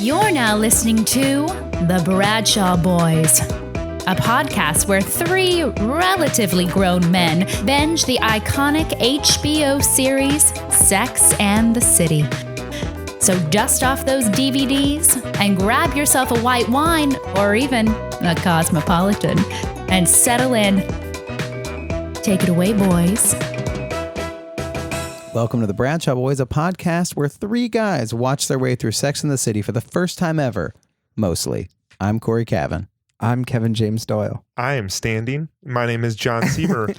You're now listening to The Bradshaw Boys, a podcast where three relatively grown men binge the iconic HBO series Sex and the City. So dust off those DVDs and grab yourself a white wine or even a Cosmopolitan and settle in. Take it away, boys. Welcome to the Bradshaw Boys, a podcast where three guys watch their way through Sex and the City for the first time ever, mostly. I'm Cory Cavin. I'm Kevin James Doyle. I am standing. My name is Jon Sieber.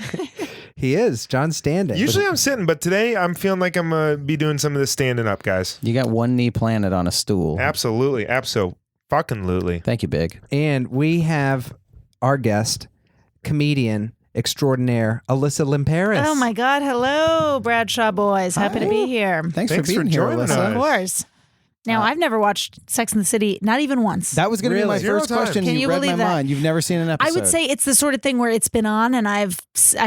He is. John's standing. Usually I'm sitting, but today I'm feeling like I'm going to be doing some of this standing up, guys. You got one knee planted on a stool. Absolutely. Abso-fucking-lutely. Thank you, Big. And we have our guest, comedian extraordinaire, Alyssa Limperis. Oh my God. Hello, Bradshaw Boys. Happy to be here. Thanks for being here, joining Alyssa. us. Of course. Now, I've never watched Sex and the City, not even once. That was going to be my Zero first times. question. Can You you read my believe that? mind. You've never seen an episode. I would say it's the sort of thing where it's been on and I've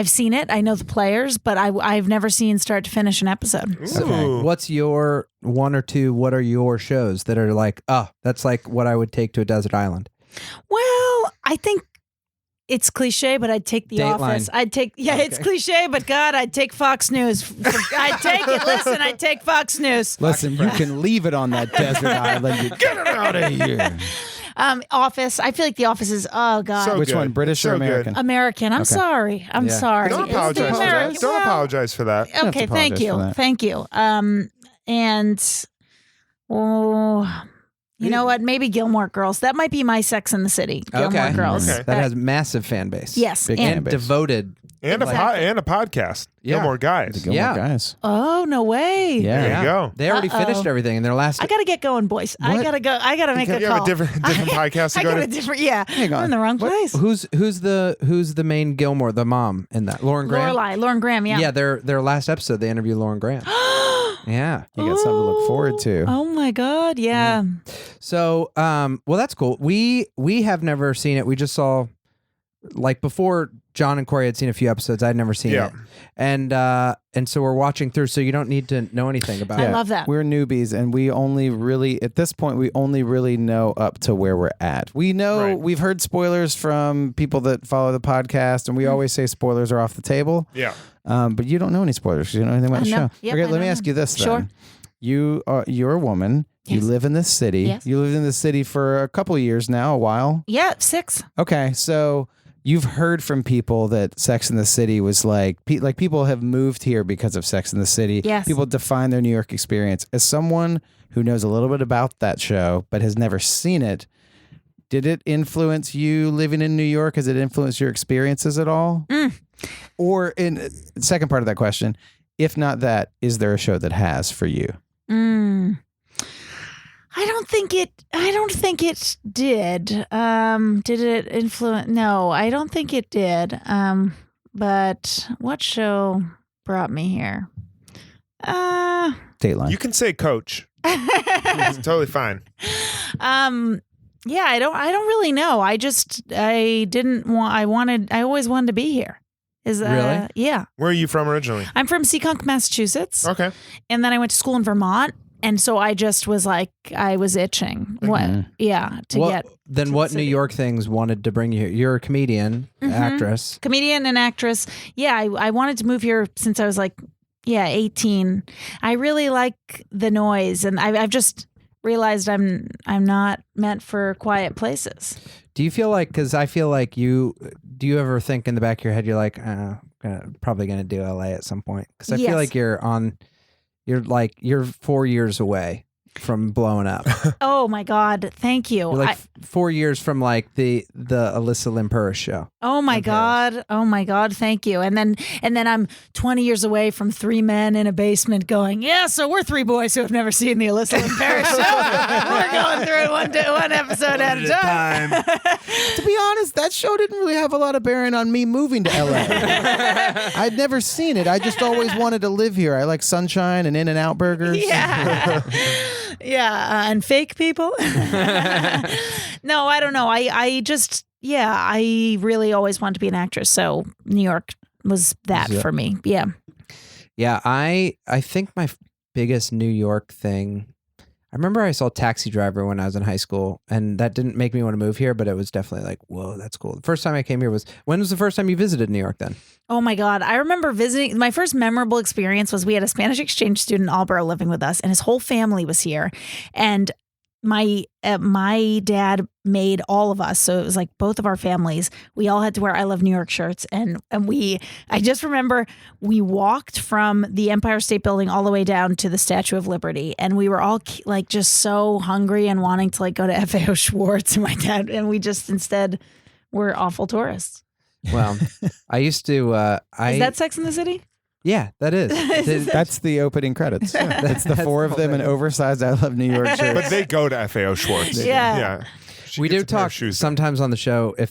seen it. I know the players, but I've never seen start to finish an episode. Ooh. What's your one or two, what are your shows that are like, that's like what I would take to a desert island? Well, I think it's cliche, but I'd take The Dateline. Office. It's cliche, but God, I'd take Fox News. I'd take it. Listen, I'd take Fox News. Listen, you can leave it on that desert island. Get it out of here. Office. I feel like The Office is, oh God. So Which good. one, British or So good. American? American. I'm Okay. sorry. I'm Yeah. sorry. Don't It's the apologize for that. American- Don't well, apologize for that. have to Okay, thank apologize for you. that. Thank you. You know what? Maybe Gilmore Girls. That might be my Sex and the City. Gilmore Girls. Okay. That has massive fan base. Yes, Big and- fan base. Devoted. And Exactly. a podcast. Yeah. Gilmore Guys. Gilmore Yeah. guys. Oh, no way. Yeah. There you go. They already Uh-oh. finished everything in their last. I got to get going, boys. I What? got to go. I got to make a You call. have a different podcast to I go got a to. different, yeah. Hang on. I'm in the wrong What- place. Who's the main Gilmore, the mom in that? Lauren Graham. Lauren Graham, yeah. Yeah, their last episode they interviewed Lauren Graham. Yeah. You got something to look forward to. Oh my God, yeah. So, well, that's cool. We have never seen it. We just saw, like, before John and Cory had seen a few episodes. I'd never seen Yeah. it, and so we're watching through. So you don't need to know anything about I it. love that. We're newbies, and we only really, at this point, we only really know up to where we're at. We know, Right. we've heard spoilers from people that follow the podcast, and we always say spoilers are off the table. Yeah. But you don't know any spoilers. You don't know anything about the I know. show. Yep, Okay, I let me know. ask you this then. Sure. You're a woman. You Yes. live in this city. Yes. You lived in this city for a couple of years now, a while. Yeah, 6. Okay, so you've heard from people that Sex in the City was like people have moved here because of Sex in the City. Yes. People define their New York experience. As someone who knows a little bit about that show but has never seen it, did it influence you living in New York? Has it influenced your experiences at all? Or in second part of that question, if not that, is there a show that has for you? I don't think it did. Did it influence? No, I don't think it did. But what show brought me here? Dateline. You can say Coach. It's totally fine. Yeah, I don't really know. I always wanted to be here. Really? Yeah. Where are you from originally? I'm from Seekonk, Massachusetts. Okay. And then I went to school in Vermont. And so I just was like, I was itching. What? Yeah. What New York things wanted to bring you here? You're a comedian, actress. Comedian and actress. Yeah. I wanted to move here since I was 18. I really like the noise, and I've just realized I'm not meant for quiet places. Do you feel like, because I feel like do you ever think in the back of your head, you're like, probably going to do LA at some point? Because I Yes. feel like you're 4 years away from blowing up. Oh my God. Thank you. You're like 4 years from like the Alyssa Limperis show. Oh my God. Oh my God. Thank you. And then I'm 20 years away from 3 men in a basement going, yeah, so we're 3 boys who have never seen the Alyssa Limperis show. We're going through it one episode at a time. To be honest, that show didn't really have a lot of bearing on me moving to LA. I'd never seen it. I just always wanted to live here. I like sunshine and In-N-Out burgers. Yeah. Yeah. And fake people. No, I don't know. I really always wanted to be an actress. So New York was that for me. Yeah. Yeah, I think my biggest New York thing, remember I saw Taxi Driver when I was in high school, and that didn't make me want to move here, but it was definitely like, whoa, that's cool. The first time I came here when was the first time you visited New York then? Oh my God. I remember visiting. My first memorable experience was we had a Spanish exchange student, Albro, living with us, and his whole family was here. And my dad made all of us, so it was like both of our families, we all had to wear I Love New York shirts. And I just remember we walked from the Empire State Building all the way down to the Statue of Liberty. And we were all like just so hungry and wanting to like go to FAO Schwartz and my dad. And we just instead were awful tourists. Well, I used to. Is that Sex in the City? Yeah, that is. That's the opening credits. It's the four of them in oversized I Love New York shirts. But they go to FAO Schwartz. Yeah. She We gets do a pair of talk shoes. sometimes on the show if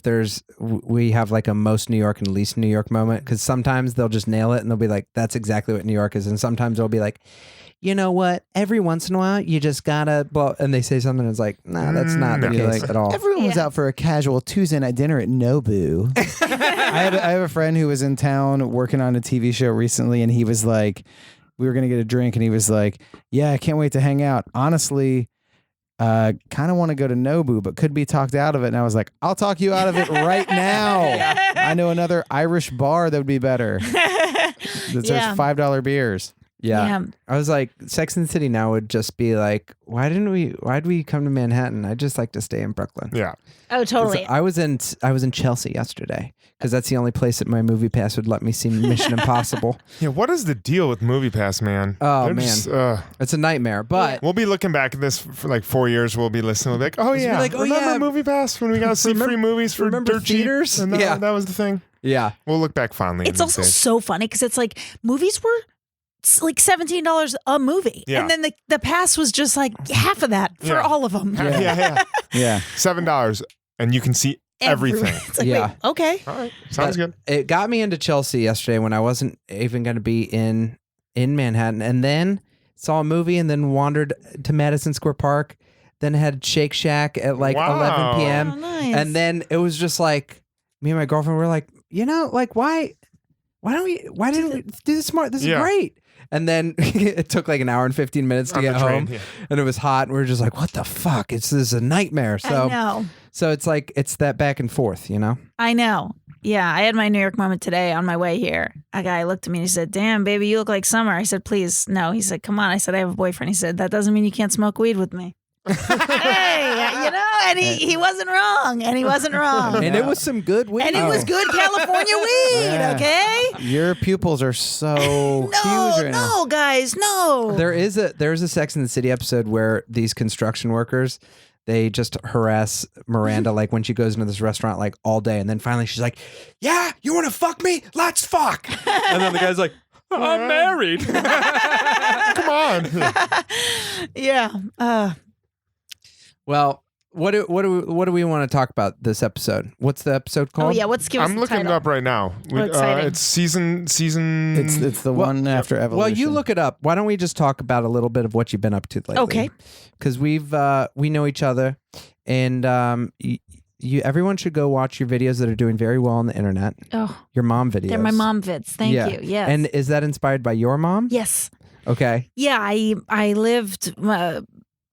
we have like a most New York and least New York moment, because sometimes they'll just nail it and they'll be like, that's exactly what New York is. And sometimes they'll be like, you know what? Every once in a while, you just gotta, and they say something and it's like, nah, that's not the case at all. Everyone was out for a casual Tuesday night dinner at Nobu. I have a friend who was in town working on a TV show recently, and he was like, we were going to get a drink, and he was like, yeah, I can't wait to hang out. Honestly, kind of want to go to Nobu, but could be talked out of it. And I was like, I'll talk you out of it right now. I know another Irish bar that would be better. That serves $5 beers. Yeah. I was like, Sex and the City now would just be like, why'd we come to Manhattan? I'd just like to stay in Brooklyn. Yeah. Oh, totally. I was in Chelsea yesterday because that's the only place that my movie pass would let me see Mission Impossible. Yeah, what is the deal with MoviePass, man? Oh, They're man. just, It's a nightmare, but we'll be looking back at this for like 4 years. We'll be listening. We'll be like, oh yeah, like, oh, remember yeah. MoviePass when we got to see free movies for remember dirt cheap? theaters? And Yeah. that was the thing. yeah. We'll look back fondly. It's on also these days. so funny because it's like movies were like $17 a movie. Yeah. And then the pass was just like half of that for Yeah. all of them. Yeah. Yeah. $7, and you can see everything. It's like, Yeah. wait, okay. All right, sounds good. It got me into Chelsea yesterday when I wasn't even going to be in Manhattan, and then saw a movie and then wandered to Madison Square Park, then had Shake Shack at like Wow. 11 p.m. Oh, nice. And then it was just like, me and my girlfriend were like, like why didn't we do this smart? This is Yeah. great. And then it took like an hour and 15 minutes to On get the train, home, yeah. and it was hot, and we were just like, what the fuck? This is a nightmare. I So know. so it's like, it's that back and forth, you know? I know. Yeah, I had my New York moment today on my way here. A guy looked at me and he said, damn, baby, you look like summer. I said, please, no. He said, come on. I said, I have a boyfriend. He said, that doesn't mean you can't smoke weed with me. Hey, and he wasn't wrong. And he wasn't wrong. And it was some good weed. And it was good California weed, Yeah. okay? Your pupils are so No, huge right now. no, guys, no. There's a Sex and the City episode where these construction workers, they just harass Miranda like when she goes into this restaurant like all day, and then finally she's like, yeah, you want to fuck me? Let's fuck. And then the guy's like, I'm married. Come on. Yeah. Well, what do we want to talk about this episode? What's the episode called? Oh, yeah. What's give us I'm the looking title? it up right now. exciting. It's season. It's the one after Evolution. Well, you look it up. Why don't we just talk about a little bit of what you've been up to lately? Okay. Because we know each other, and everyone should go watch your videos that are doing very well on the internet. Oh, Your mom videos. they're my mom vids. Thank Yeah. you. Yes. And is that inspired by your mom? yes. Okay. Yeah, I lived.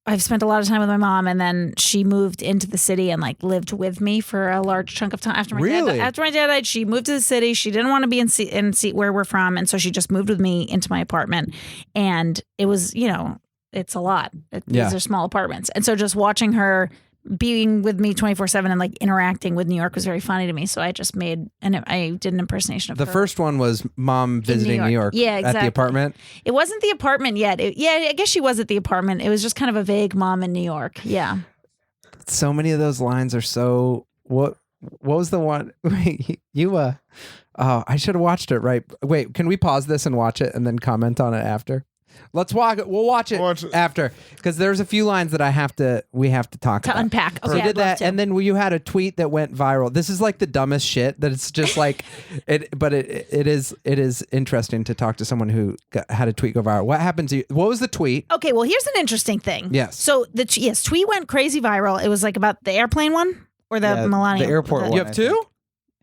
I've spent a lot of time with my mom, and then she moved into the city and like lived with me for a large chunk of time. After my dad died, she moved to the city. She didn't want to be in where we're from, and so she just moved with me into my apartment. And it was, it's a lot. These are small apartments, and so just watching her being with me 24/7 and like interacting with New York was very funny to me. So I just I did an impersonation of The her. first one was mom visiting New York. Yeah, At exactly. the apartment. It wasn't the apartment yet. I guess she was at the apartment. It was just kind of a vague mom in New York. Yeah. So many of those lines are so. What was the one? Wait, you I should have watched it. Right. Wait, can we pause this and watch it and then comment on it after? Let's watch it. We'll watch it after, because there's a few lines that we have to talk about. Unpack. So Okay, you did I'd love that, to. and then you had a tweet that went viral. This is like the dumbest shit. That it's just like it, but it is interesting to talk to someone who had a tweet go viral. What happened to you? What was the tweet? Okay, well, here's an interesting thing. Yes. So tweet went crazy viral. It was like about the airplane one or the Millennium. the airport one. You have two?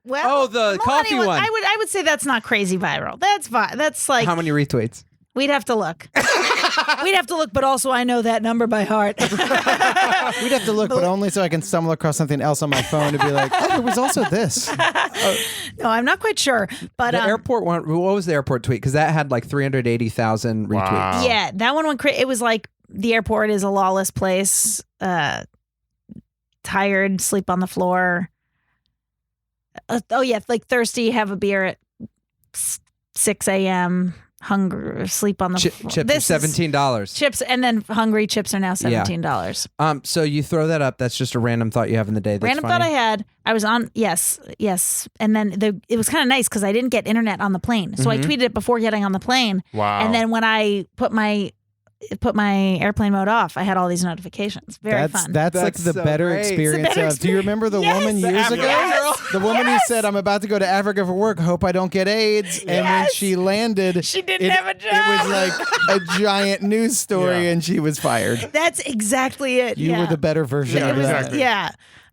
Well, Oh, the coffee Millennium one. I would say that's not crazy viral. That's fine. That's like How many retweets? we'd have to look. We'd have to look, but also I know that number by heart. We'd have to look, but only so I can stumble across something else on my phone to be like, oh, there was also this. No, I'm not quite sure. But The airport one. What was the airport tweet? Because that had like 380,000 retweets. Wow. yeah, that one went crazy. It was like the airport is a lawless place. Tired, sleep on the floor. Oh yeah, like thirsty, have a beer at 6 a.m. Hungry, sleep on the floor. Chips are $17. Chips, and then hungry chips are now $17. So you throw that up. That's just a random thought you have in the day. That's Random funny. thought I had. I was on, yes. And then it was kind of nice because I didn't get internet on the plane. So I tweeted it before getting on the plane. Wow. And then when I put my airplane mode off, I had all these notifications. Very fun. That's like That's the so better great. experience It's a better of. Do you remember the Yes. woman years Africa ago? girl. The woman who said, I'm about to go to Africa for work. Hope I don't get AIDS. And when Yes. she landed, She didn't have a job. It was like a giant news story Yeah. and she was fired. That's exactly it. You were the better version Yeah, of that. exactly. Yeah.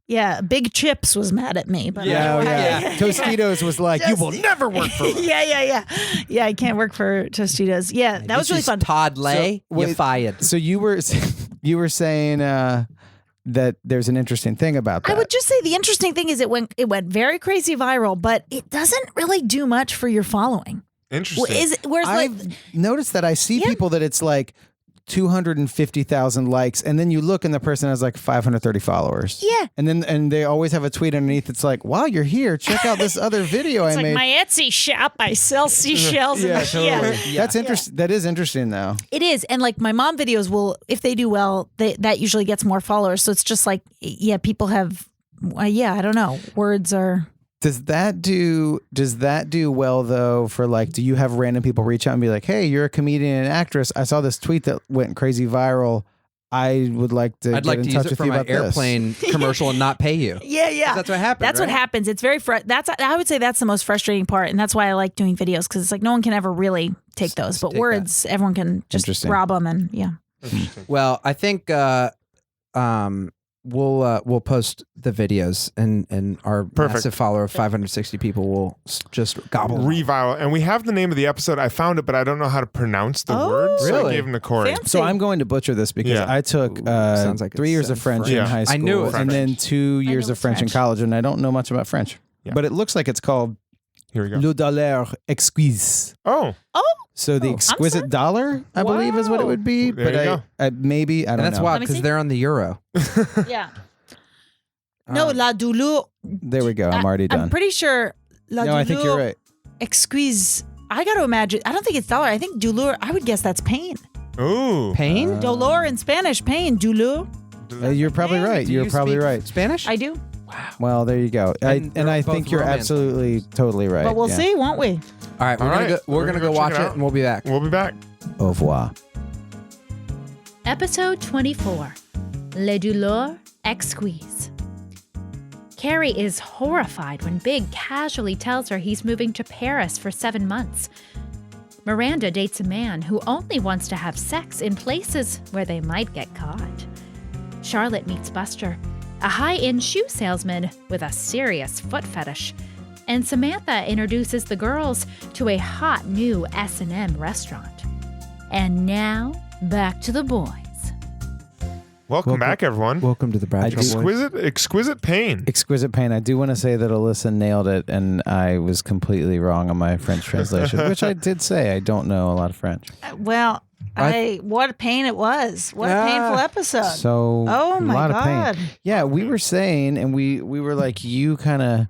Yeah. Big Chips was mad at me. But Yeah, yeah. Tostitos was like, you will never work for us. Yeah. Yeah, I can't work for Tostitos. Yeah, that was really fun. Todd Lay, So, you wait, fired. So you were saying that there's an interesting thing about that. I would just say the interesting thing is it went very crazy viral, but it doesn't really do much for your following. Interesting. Whereas I've noticed that I see people that it's like 250,000 likes, and then you look and the person has like 530 followers. Yeah. And they always have a tweet underneath. It's like, wow, you're here. Check out this other video I it's like made. my Etsy shop. I sell seashells. Yeah, and totally. That's interesting. That is interesting, though. It is. And like my mom videos will, if they do well, that usually gets more followers. So it's just like, yeah, people have, I don't know. Words are. Does that do well though? For like, do you have random people reach out and be like, "Hey, you're a comedian and actress. I saw this tweet that went crazy viral. I would like to. I'd get like in to touch use it with for you my about this." airplane commercial and not pay you. Yeah. That's what happened. That's what right? happens. It's very I would say that's the most frustrating part, and that's why I like doing videos because it's like no one can ever really take those, but take words everyone can just Interesting. rob them, and yeah. Well, I think we'll post the videos and our Perfect. massive follower of 560 people will just gobble. them. Reviral. And we have the name of the episode. I found it, but I don't know how to pronounce the Oh, word. So I really? gave him to Cory. Fancy. So I'm going to butcher this because Yeah. I took sounds like 3 it years of sounds French French. in Yeah. high school, I knew it was and then French. 2 years know of it's French in French. college, and I don't know much about French. Yeah. But it looks like it's called Here we go. Le Douleur Exquise. Oh, So the Oh, exquisite sorry? dollar, I believe, is what it would be. There but you I go. maybe I don't And that's know. wild Let me because see. they're on the euro. Yeah. No, La Douleur. There we go. I'm already done. I'm pretty sure La No, Douleur I think you're right. Exquise. I got to imagine. I don't think it's dollar. I think douleur. I would guess that's pain. ooh. Pain? Dolor in Spanish, pain. Douleur. You're probably right. Do You're you probably speak right. Spanish? I do. Well, there you go. And And I they're think both you're romance absolutely totally right. But we'll yeah. see, won't we? All right, we're All gonna right. go. We're We're gonna gonna go check watch it it, out. and we'll be back. We'll be back. Au revoir. Episode 24 Le Douleur Exquise. Carrie is horrified when Big casually tells her he's moving to Paris for 7 months. Miranda dates a man who only wants to have sex in places where they might get caught. Charlotte meets Buster, a high-end shoe salesman with a serious foot fetish. And Samantha introduces the girls to a hot new S&M restaurant. And now, back to the boys. Welcome back, everyone. Welcome to the Bradshaw Boys. Exquisite pain. Exquisite pain. I do want to say that Alyssa nailed it, and I was completely wrong on my French translation, which I did say. I don't know a lot of French. Well, what a pain it was. What Yeah. a painful episode. So Oh a my lot God. of pain. Yeah, we were saying, and we were like, you kind of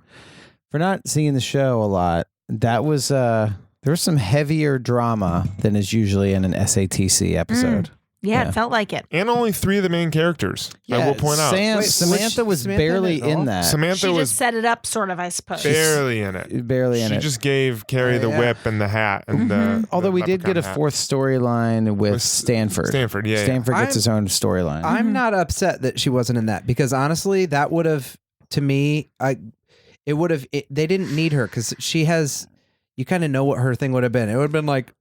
for not seeing the show a lot. That was there was some heavier drama than is usually in an SATC episode. Yeah, Yeah. it felt like it. And only 3 of the main characters. I will point out. Samantha Samantha was in barely it at all? in that. Samantha She was just set it up, sort of, I suppose. barely in it. barely in She it. just gave Carrie the Yeah. whip and the hat. And the Although we did leprechaun get a hat. 4th storyline with Stanford. Stanford, yeah. Stanford gets his own storyline. I'm not upset that she wasn't in that because honestly, that would have, to me, they didn't need her because she has, you kind of know what her thing would have been. It would have been like,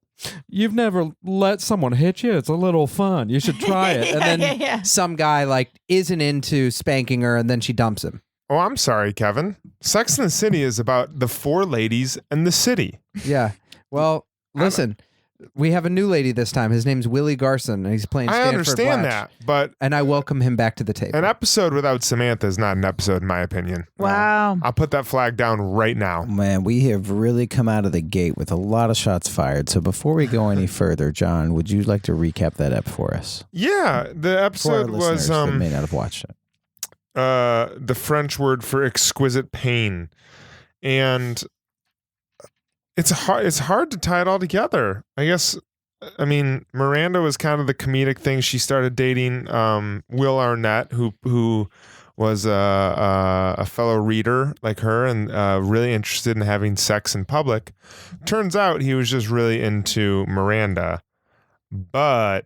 you've never let someone hit you. It's a little fun. You should try it. And then Yeah. some guy like isn't into spanking her and then she dumps him. Oh, I'm sorry, Kevin. Sex in the City is about the 4 ladies and the city. Yeah. Well, listen, We have a new lady this time. His name's Willie Garson, and he's playing I Stanford understand Blatch. that, but And I welcome him back to the table. an episode without Samantha is not an episode, in my opinion. Wow. I'll put that flag down right now. Man, we have really come out of the gate with a lot of shots fired. So before we go any further, John, would you like to recap that ep for us? Yeah, the For our episode was listeners that may not have watched it. the French word for exquisite pain, and it's hard to tie it all together. I guess. I mean, Miranda was kind of the comedic thing. She started dating Will Arnett, who was a fellow reader like her and really interested in having sex in public. Turns out he was just really into Miranda, but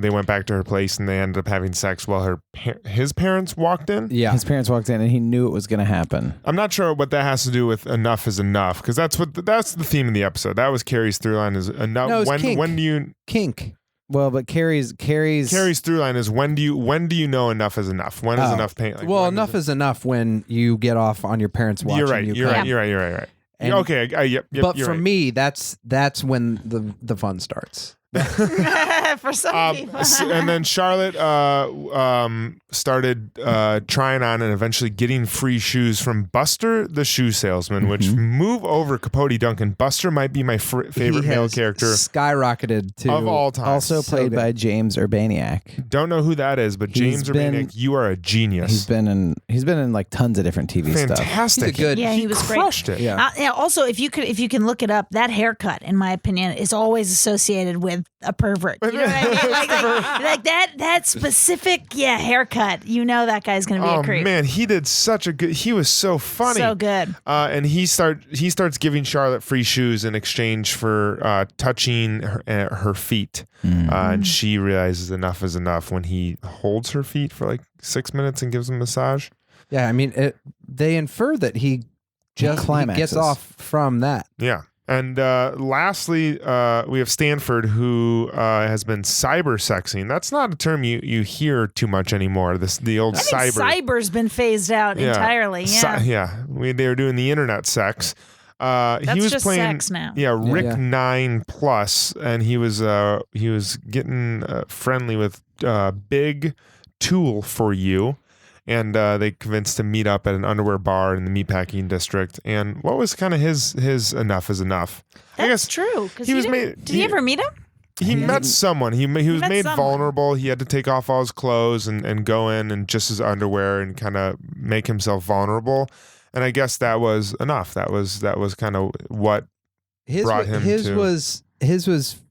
they went back to her place and they ended up having sex while his parents walked in. Yeah. His parents walked in and he knew it was going to happen. I'm not sure what that has to do with enough is enough, because that's the theme of the episode. That was Carrie's through line is enough. No, it's kink. When do you Kink. Well, but Carrie's through line is when do you know enough is enough? When is enough pain? Like, Well, when enough is enough when you get off on your parents watching You're right. you. You're come. right. And- Okay. Yep. But you're for right. me, that's when the fun starts. For some people. And then Charlotte started trying on and eventually getting free shoes from Buster the shoe salesman, which move over Capote Duncan. Buster might be my favorite He male has character skyrocketed to of all time. also So played good. by James Urbaniak. Don't know who that is, but He's James been- Urbaniak, you are a genius. He's been in like tons of different TV stuff. Fantastic. He's a good- Yeah, he was great. crushed it. Yeah. Yeah, also, if you can look it up, that haircut, in my opinion, is always associated with a pervert. You know what I mean? Like that specific, haircut. You know that guy's going to be a Oh creep. man, he did such a good. He was so funny. So good. And he starts giving Charlotte free shoes in exchange for touching her feet. And she realizes enough is enough when he holds her feet for like 6 minutes and gives them a massage. Yeah, I mean, they infer that he gets climaxes. off from that. Yeah. And lastly, we have Stanford, who has been cyber sexing. That's not a term you hear too much anymore. The old I think cyber. cyber's been phased out entirely. Yeah. They were doing the internet sex. He was just playing sex now. Yeah, Rick Yeah. 9+, and he was getting friendly with Big Tool for You. And they convinced him to meet up at an underwear bar in the meatpacking district. And what was kind of his enough is enough? I That's guess true. 'Cause he was didn't- made- Did he ever meet him? he met someone. He was met made someone. vulnerable. He had to take off all his clothes and go in and just his underwear and kind of make himself vulnerable. And I guess that was enough. That was kind of what brought him his to. was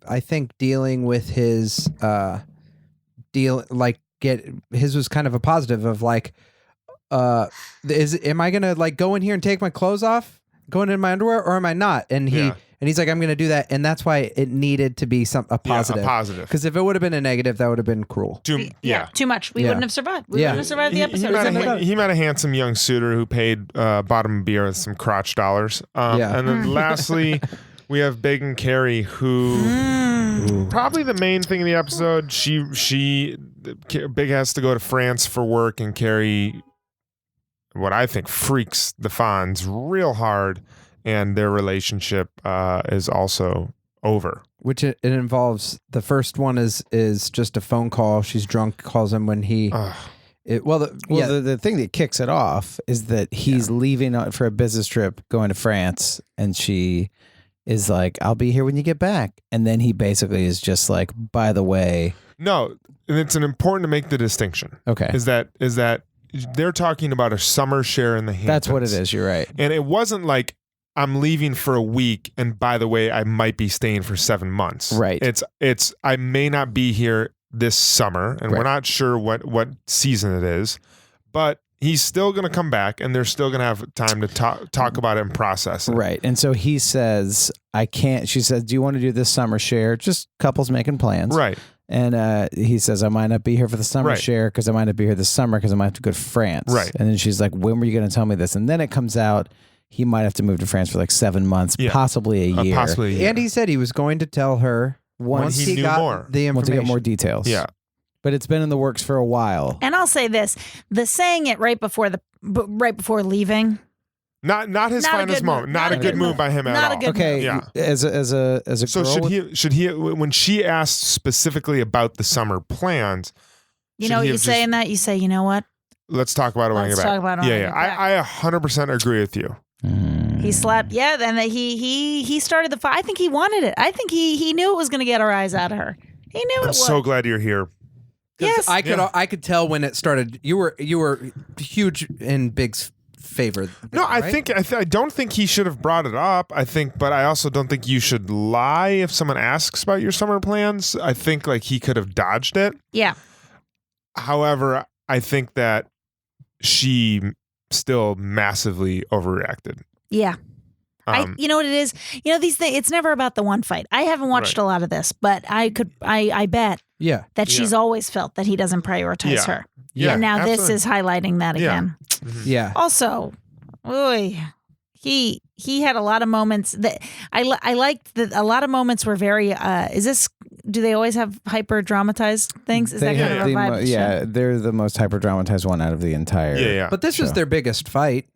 I think dealing with his his was kind of a positive of like am I gonna like go in here and take my clothes off, going in my underwear, or am I not? And he's like, I'm gonna do that, and that's why it needed to be a positive. a positive. Because if it would have been a negative, that would have been cruel. Too much. We Yeah. wouldn't have survived. We Yeah. wouldn't have survived the He episode. met a handsome young suitor who paid bought him a beer with some crotch dollars. Yeah. And then lastly, we have Big and Carrie, who probably the main thing in the episode. Big has to go to France for work, and Carrie, what I think, freaks the Fonz real hard, and their relationship is also over. Which it involves. The first one is just a phone call. She's drunk, calls him when he. The thing that kicks it off is that he's leaving for a business trip going to France, and she is like, I'll be here when you get back. And then he basically is just like, by the way. No, and it's important to make the distinction. Okay. Is that they're talking about a summer share in the Hamptons. That's what it is. You're right. And it wasn't like, I'm leaving for a week, and by the way, I might be staying for 7 months. Right. It's I may not be here this summer, and we're not sure what season it is, but he's still going to come back, and they're still going to have time to talk about it and process it. Right. And so he says, I can't. She says, do you want to do this summer share? Just couples making plans. Right. And he says, I might not be here for the summer Right. share because I might not be here this summer because I might have to go to France. Right. And then she's like, when were you going to tell me this? And then it comes out he might have to move to France for like 7 months, possibly a year. Possibly a year. And he said he was going to tell her once he knew got more. the Once information. to get more details. Yeah. But it's been in the works for a while. And I'll say this: the saying it right before leaving Not his Not a finest good moment. move. Not a good move by him at Not all. a good Okay, Yeah. as a So girl, should he when she asked specifically about the summer plans? You should know what he you have say just- in that? You say, you know what? Let's talk about it when I Let's get back. talk about it when I yeah, get back. I 100% agree with you. He slapped. Yeah, and he started the fight. I think he wanted it. I think he knew it was going to get a rise out of her. He knew it I'm was. so glad you're here. 'Cause Yes. I could tell when it started. You were huge in Big's favor. No, I right? think I don't think he should have brought it up. But I also don't think you should lie if someone asks about your summer plans. I think like he could have dodged it. Yeah. However, I think that she still massively overreacted. Yeah. You know what it is? You know, these things, it's never about the one fight. I haven't watched Right. a lot of this, but I bet Yeah. that she's always felt that he doesn't prioritize Yeah. her. Yeah. And now absolutely. this is highlighting that Yeah. again. Yeah. Also, he had a lot of moments that I liked that a lot of moments were very do they always have hyper dramatized things? Is they that kind have of a vibe? of the show? they're the most hyper dramatized one out of the entire. Yeah. But this was Sure. their biggest fight.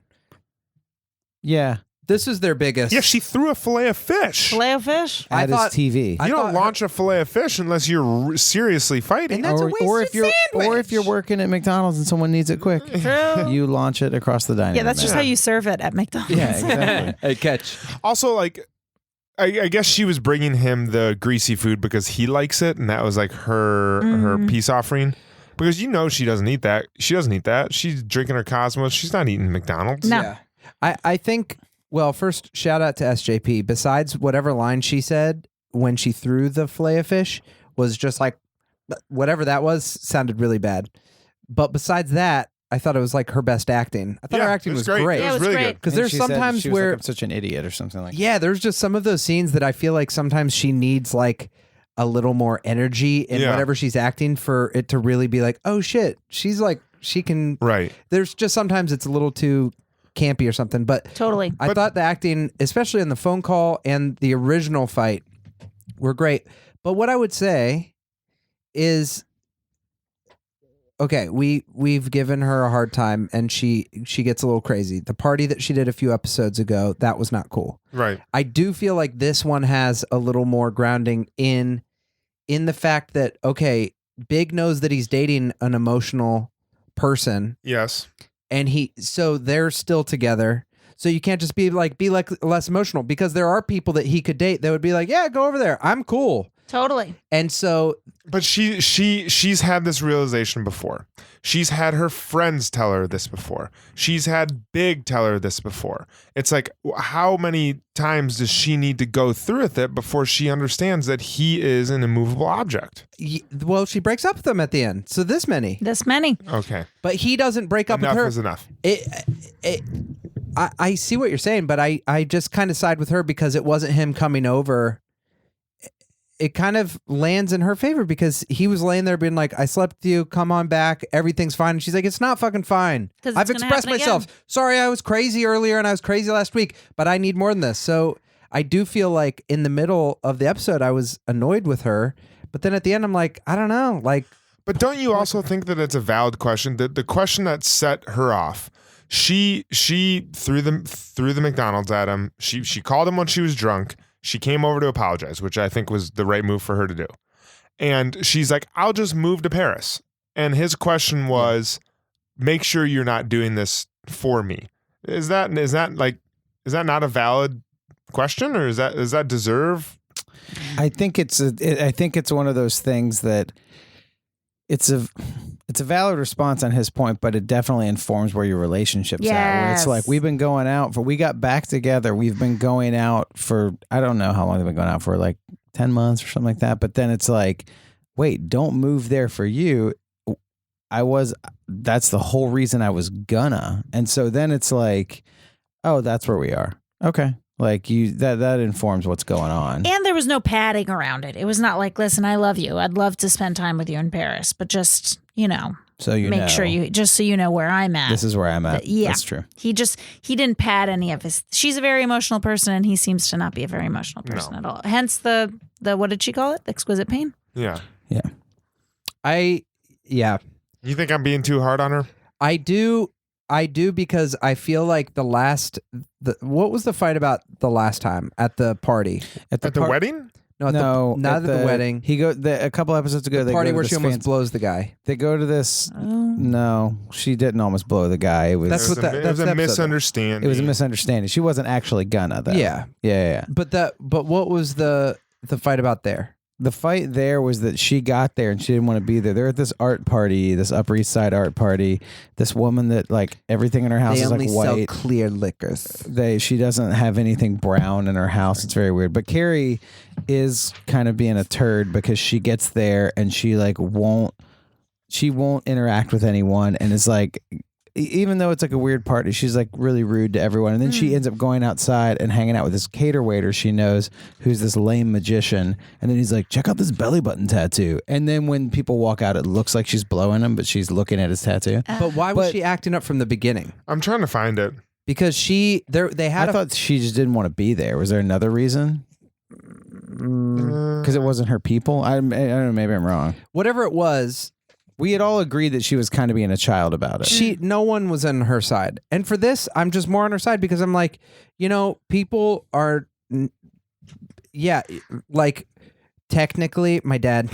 Yeah, This is their biggest. Yeah, she threw a fillet of fish. Filet of fish? I at thought- his TV. I You don't thought- launch a fillet of fish unless you're seriously fighting. And that's a or wasted if you're or if sandwich. you're working at McDonald's and someone needs it quick, True. you launch it across the dining Yeah, room. that's just how you serve it at McDonald's. Yeah, exactly. a catch. Also, like, I guess she was bringing him the greasy food because he likes it, and that was like her peace offering. Because she doesn't eat that. She doesn't eat that. She's drinking her Cosmos. She's not eating McDonald's. No. Yeah. I think, well, first, shout out to SJP. Besides whatever line she said when she threw the fillet of fish was just like, whatever that was, sounded really bad. But besides that, I thought it was like her best acting. I thought her acting it was great. great. Yeah, It it was was really great. good. Because And there's she said sometimes she was where, like, I'm such an idiot or something like. yeah, there's just some of those scenes that I feel like sometimes she needs like a little more energy in Yeah. whatever she's acting for it to really be like, oh shit, she's like, she can. Right. There's just sometimes it's a little too campy or something, but Totally. I thought the acting, especially in the phone call and the original fight, were great. But what I would say is, okay, we've given her a hard time, and she gets a little crazy. The party that she did a few episodes ago, that was not cool. Right. I do feel like this one has a little more grounding in the fact that, okay, Big knows that he's dating an emotional person, Yes. and so they're still together. So you can't just be like less emotional, because there are people that he could date that would be like, yeah, go over there, I'm cool. Totally. And so But she's had this realization before. She's had her friends tell her this before. She's had Big tell her this before. It's like, how many times does she need to go through with it before she understands that he is an immovable object? well, she breaks up with him at the end. So this many, This many. Okay. but he doesn't break up Enough with her. is enough. I see what you're saying, but I just kind of side with her because it wasn't him coming over. It kind of lands in her favor because he was laying there being like, I slept with you, come on back, everything's fine. And she's like, it's not fucking fine. 'Cause it's I've gonna expressed happen myself. again." Sorry, I was crazy earlier and I was crazy last week, but I need more than this. So I do feel like in the middle of the episode, I was annoyed with her. But then at the end, I'm like, I don't know. Like, But don't you also think that it's a valid question? That the question that set her off, she threw the McDonald's at him. She called him when she was drunk. She came over to apologize, which I think was the right move for her to do. And she's like, I'll just move to Paris. And his question was, make sure you're not doing this for me. Is that not a valid question, or does that deserve? I think it's one of those things that it's a valid response on his point, but it definitely informs where your relationship's at. Where it's Yes. like, we got back together. We've been going out for, I don't know how long they've been going out for, like 10 months or something like that. But then it's like, wait, don't move there for you. That's the whole reason I was gonna. And so then it's like, oh, that's where we are. Okay. Like that informs what's going on. And there was no padding around it. It was not like, listen, I love you. I'd love to spend time with you in Paris, but just, So make sure just so you know where I'm at. This is where I'm at. Yeah. That's true. He didn't pad any of his. She's a very emotional person, and he seems to not be a very emotional person at all. Hence the what did she call it? Exquisite pain. Yeah. yeah. You think I'm being too hard on her? I do. I do because I feel like what was the fight about the last time at the party? At the wedding? No, not at the wedding. A couple episodes ago, The they party go to where this she almost blows the guy. They go to this. No, she didn't almost blow the guy. It was That's what It was a misunderstanding. It was a misunderstanding. She wasn't actually gonna though. Yeah. But what was the fight about there? The fight there was that she got there and she didn't want to be there. They're at this art party, this Upper East Side art party. This woman that like everything in her house They is only like white. sell clear liquors. She doesn't have anything brown in her house. It's very weird. But Carrie is kind of being a turd because she gets there and she like won't interact with anyone and is like, even though it's like a weird party, she's like really rude to everyone. And then she ends up going outside and hanging out with this cater waiter she knows who's this lame magician. And then he's like, check out this belly button tattoo. And then when people walk out, it looks like she's blowing him, but she's looking at his tattoo. But why was she acting up from the beginning? I'm trying to find it. Because they had I thought she just didn't want to be there. Was there another reason? Because it wasn't her people? I don't know, maybe I'm wrong. whatever it was. We had all agreed that she was kind of being a child about it. No one was on her side. And for this, I'm just more on her side because I'm like, people are, like technically my dad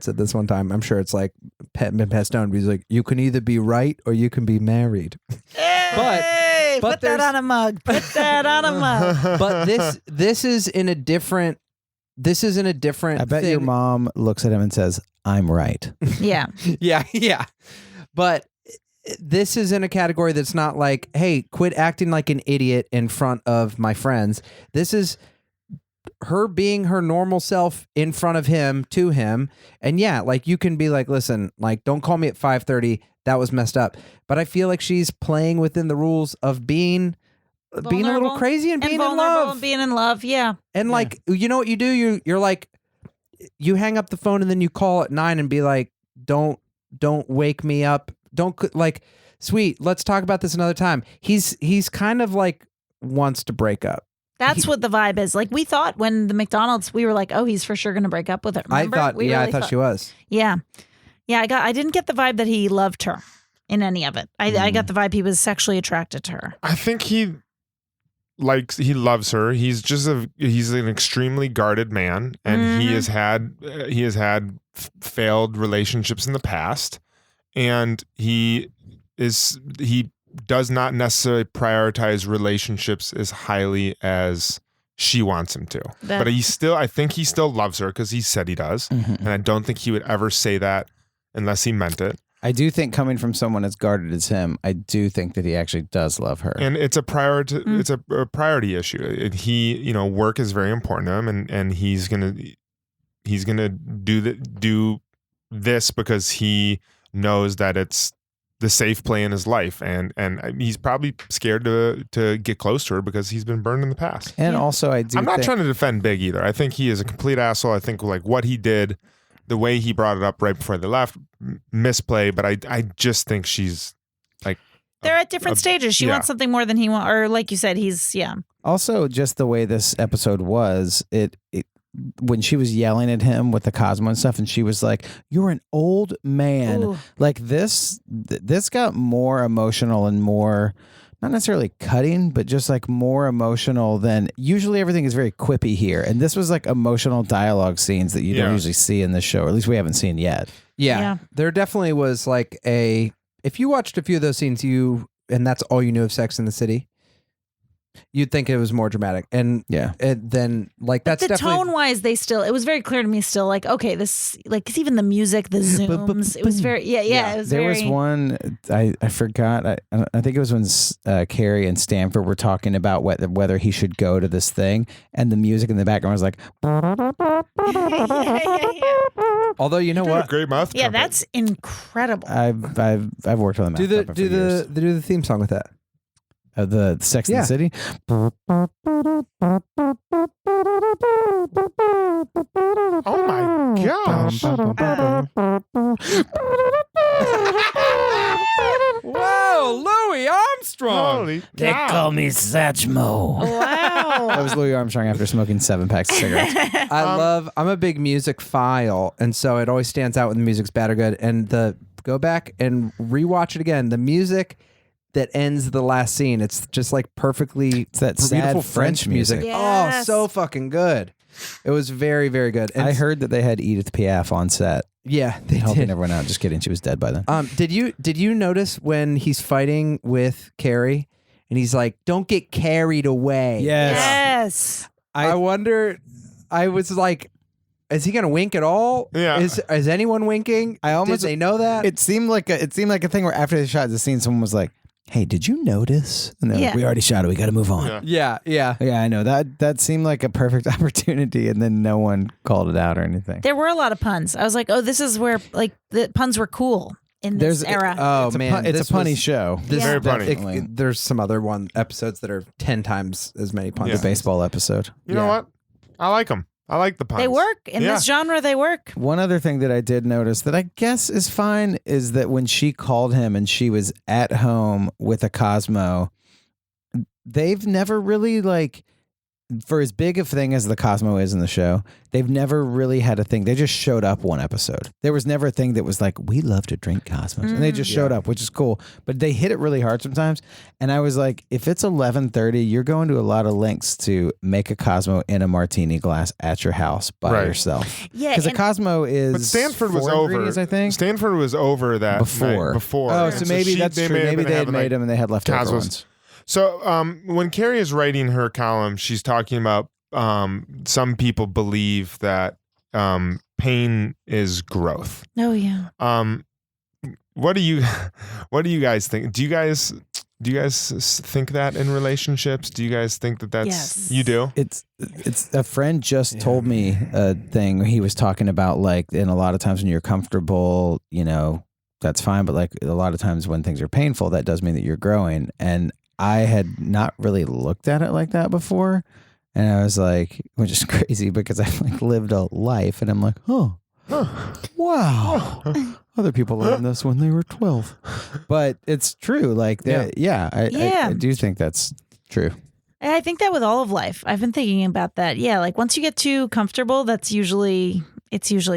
said this one time. I'm sure it's like been passed down. But he's like, you can either be right or you can be married. Hey, but put that on a mug. Put that on a mug. But this is in a different I bet thing. your mom looks at him and says, I'm right. Yeah. Yeah. But this is in a category that's not like, hey, quit acting like an idiot in front of my friends. This is her being her normal self in front of him, to him. And yeah, like you can be like, listen, like don't call me at 5:30. That was messed up. But I feel like she's playing within the rules of being a little crazy and being in love. And being in love, yeah. And like, you know what you do? You're like, you hang up the phone and then you call at 9 and be like, don't wake me up. Don't like, sweet, let's talk about this another time. He's kind of like wants to break up. That's what the vibe is. Like we thought when the McDonald's, we were like, oh, he's for sure going to break up with her. Remember? I thought she was. Yeah. Yeah. I didn't get the vibe that he loved her in any of it. I got the vibe he was sexually attracted to her. I think he loves her. He's an extremely guarded man, and he has had failed relationships in the past, and he does not necessarily prioritize relationships as highly as she wants him to. But I think he still loves her because he said he does, and I don't think he would ever say that unless he meant it. I do think coming from someone as guarded as him, I do think that he actually does love her. And it's a priority. It's a priority issue. He, work is very important to him, and he's gonna do this because he knows that it's the safe play in his life, and he's probably scared to get close to her because he's been burned in the past. And also, I'm not trying to defend Big either. I think he is a complete asshole. I think like what he did, the way he brought it up right before they left, misplay. But I just think she's like they're at different stages. She wants something more than he wants, or like you said, he's Also, just the way this episode was, it when she was yelling at him with the Cosmo and stuff, and she was like, "You're an old man." Ooh. Like this got more emotional and more, not necessarily cutting, but just like more emotional than usually. Everything is very quippy here, and this was like emotional dialogue scenes that you don't usually see in this show, or at least we haven't seen yet. Yeah, there definitely was like if you watched a few of those scenes, and that's all you knew of Sex in the City, you'd think it was more dramatic. And then like that's the definitely tone wise, it was very clear to me still like, okay, this like, cause even the music, the zooms, it was very, it was there was one, I forgot. I think it was when Carrie and Stanford were talking about whether he should go to this thing, and the music in the background was like, although you know what, great mouth. Yeah, that's incredible. I've worked on the mouth. Do the theme song with that. The Sex in the City. Oh my gosh. Whoa, Louis Armstrong. Holy They call me Satchmo. Wow. That was Louis Armstrong after smoking 7 packs of cigarettes. I'm a big music file, and so it always stands out when the music's bad or good. And go back and rewatch it again. The music, that ends the last scene. It's just like perfectly It's that beautiful sad French music. Oh, Yes. so fucking good. It was very, very good. And I heard that they had Edith Piaf on set, yeah, they helping did. everyone out. Just kidding, she was dead by then. Did you notice when he's fighting with Carrie and he's like, "Don't get carried away"? Yes. I wonder. I was like, is he gonna wink at all? Yeah. Is anyone winking? Did they know that? It seemed like a thing where after they shot the scene, someone was like, "Hey, did you notice?" And they're like, Yeah. "We already shot it. We got to move on." Yeah. yeah. Yeah, I know that seemed like a perfect opportunity, and then no one called it out or anything. There were a lot of puns. I was like, oh, this is where like the puns were cool in this era. Oh It's man, it's a this punny was- show. This Yeah. Very punny. Definitely. There's some other episodes that are 10 times as many puns. The baseball episode. You know what? I like them. I like the puns. They work in Yeah. this genre. They work. One other thing that I did notice that I guess is fine is that when she called him and she was at home with a Cosmo, they've never really like, for as big a thing as the Cosmo is in the show, they've never really had a thing. They just showed up one episode. There was never a thing that was like, we love to drink Cosmos. And they just showed up, which is cool. But they hit it really hard sometimes. And I was like, if it's 11:30, you're going to a lot of lengths to make a Cosmo in a martini glass at your house by Right. yourself. Yeah, Because a and- Cosmo is But Stanford was 4 over. ingredients, I think. Stanford was over that Before. night before. Oh, And so maybe that's true. may have Maybe been they had having, made like, them and they had leftover Cosmos. ones. So when Carrie is writing her column, she's talking about some people believe that pain is growth. Oh yeah. What do you guys think? Do you guys think that in relationships? Do you guys think that that's Yes. you do? It's a friend just told me a thing. He was talking about like, and a lot of times when you're comfortable, you know, that's fine. But like a lot of times when things are painful, that does mean that you're growing. And I had not really looked at it like that before. And I was like, which is crazy because I've like lived a life and I'm like, oh, wow. Other people learned this when they were 12. But it's true. Like, I do think that's true. And I think that with all of life. I've been thinking about that. Yeah, like once you get too comfortable, it's usually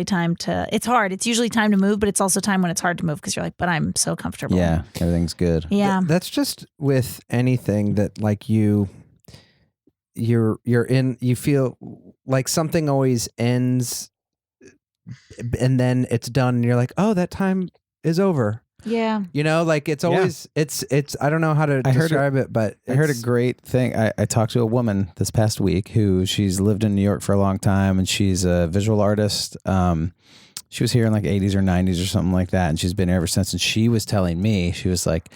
time to. It's hard. It's usually time to move, but it's also time when it's hard to move because you're like, but I'm so comfortable. Yeah, everything's good. Yeah. That's just with anything that like you're in, you feel like something always ends and then it's done and you're like, oh, that time is over. Yeah. You know, like it's always, it's, I don't know how to describe it, but I heard a it's- great thing. I talked to a woman this past week who she's lived in New York for a long time and she's a visual artist. She was here in like 80s or 90s or something like that. And she's been here ever since. And she was telling me, she was like,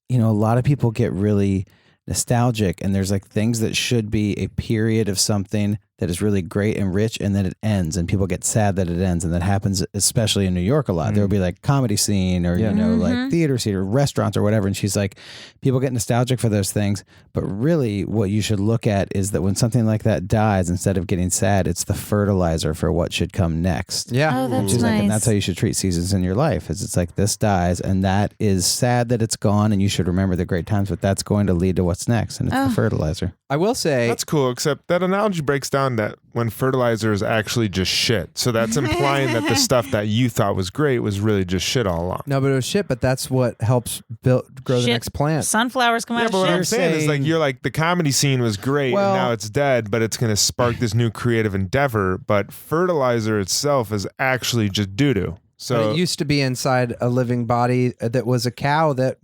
you know, a lot of people get really nostalgic and there's like things that should be a period of something that is really great and rich and then it ends and people get sad that it ends, and that happens especially in New York a lot. There'll be like comedy scene or you know like theater scene or restaurants or whatever, and she's like, people get nostalgic for those things, but really what you should look at is that when something like that dies, instead of getting sad, it's the fertilizer for what should come next. yeah. Oh, that's She's nice. like, and that's how you should treat seasons in your life. Is it's like this dies, and that is sad that it's gone, and you should remember the great times, but that's going to lead to what's next, and it's the fertilizer. I will say, That's cool, except that analogy breaks down that when fertilizer is actually just shit. So that's implying that the stuff that you thought was great was really just shit all along. no, but it was shit, but that's what helps grow the Shit. next plant. Sunflowers come Yeah, out but what of I'm shit. saying is like you're like the comedy scene was great Well- and now it's dead, but it's going to spark this new creative endeavor. But fertilizer itself is actually just doo-doo. But So it used to be inside a living body that was a cow that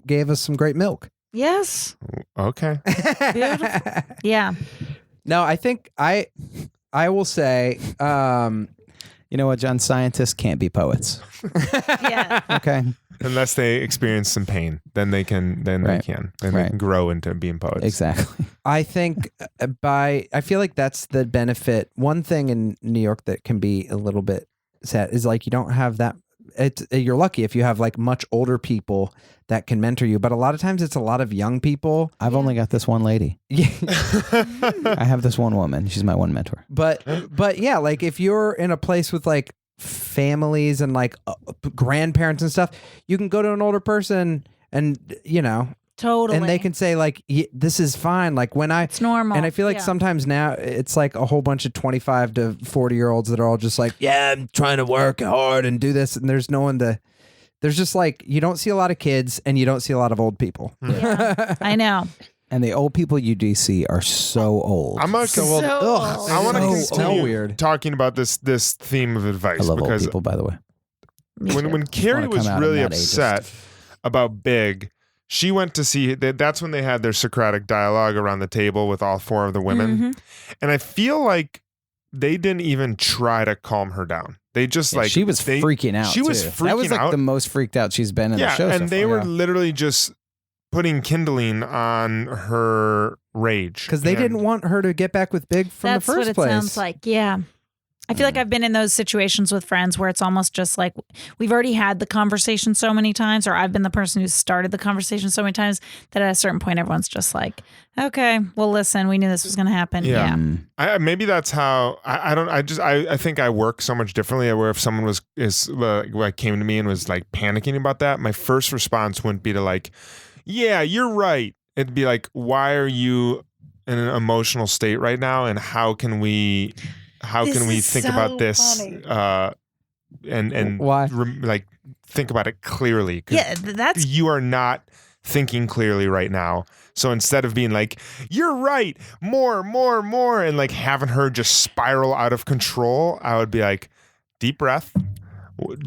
gave us some great milk. Yes. okay, Beautiful. Yeah. No, I think I will say, You know what, John? Scientists can't be poets. Yeah. Okay. unless they experience some pain, then they can. Then Right. they can Right. grow into being poets. Exactly. I think I feel like that's the benefit. One thing in New York that can be a little bit sad is like you don't have that. You're lucky if you have like much older people that can mentor you, but a lot of times it's a lot of young people. I've only got this one lady. Yeah. I have this one woman. She's my one mentor. But yeah, like if you're in a place with like families and like grandparents and stuff, you can go to an older person and you know, Totally. and they can say like, this is fine. Like when It's normal. and I feel like Yeah. sometimes now it's like a whole bunch of 25 to 40-year-olds that are all just like, yeah, I'm trying to work hard and do this, and there's no one to There's just like, you don't see a lot of kids and you don't see a lot of old people. Yeah, I know. And the old people you do see are so old. I'm not So gonna. old. I want to So continue weird. talking about this theme of advice I love old because people, by the way. when Carrie wanna was come out really in that upset about Big, she went to see. That's when they had their Socratic dialogue around the table with all 4 of the women, Mhm. and I feel like they didn't even try to calm her down. They just like she was freaking out. She was too. freaking That was like out. the most freaked out she's been in the Yeah, show. and so they far. were literally just putting kindling on her rage Because they And- didn't want her to get back with Big from That's the first what it place. sounds like. Yeah. I feel like I've been in those situations with friends where it's almost just like we've already had the conversation so many times, or I've been the person who started the conversation so many times that at a certain point everyone's just like, okay, well, listen, we knew this was going to happen. Yeah. Yeah. Maybe that's how I don't. I think I work so much differently. Where if someone like came to me and was like panicking about that, my first response wouldn't be to like, yeah, you're right. It'd be like, why are you in an emotional state right now, and how can we is think so about this funny. and Why? like think about it clearly? 'Cause Yeah, that's you are not thinking clearly right now. So instead of being like, you're right, more, and like having her just spiral out of control, I would be like, deep breath.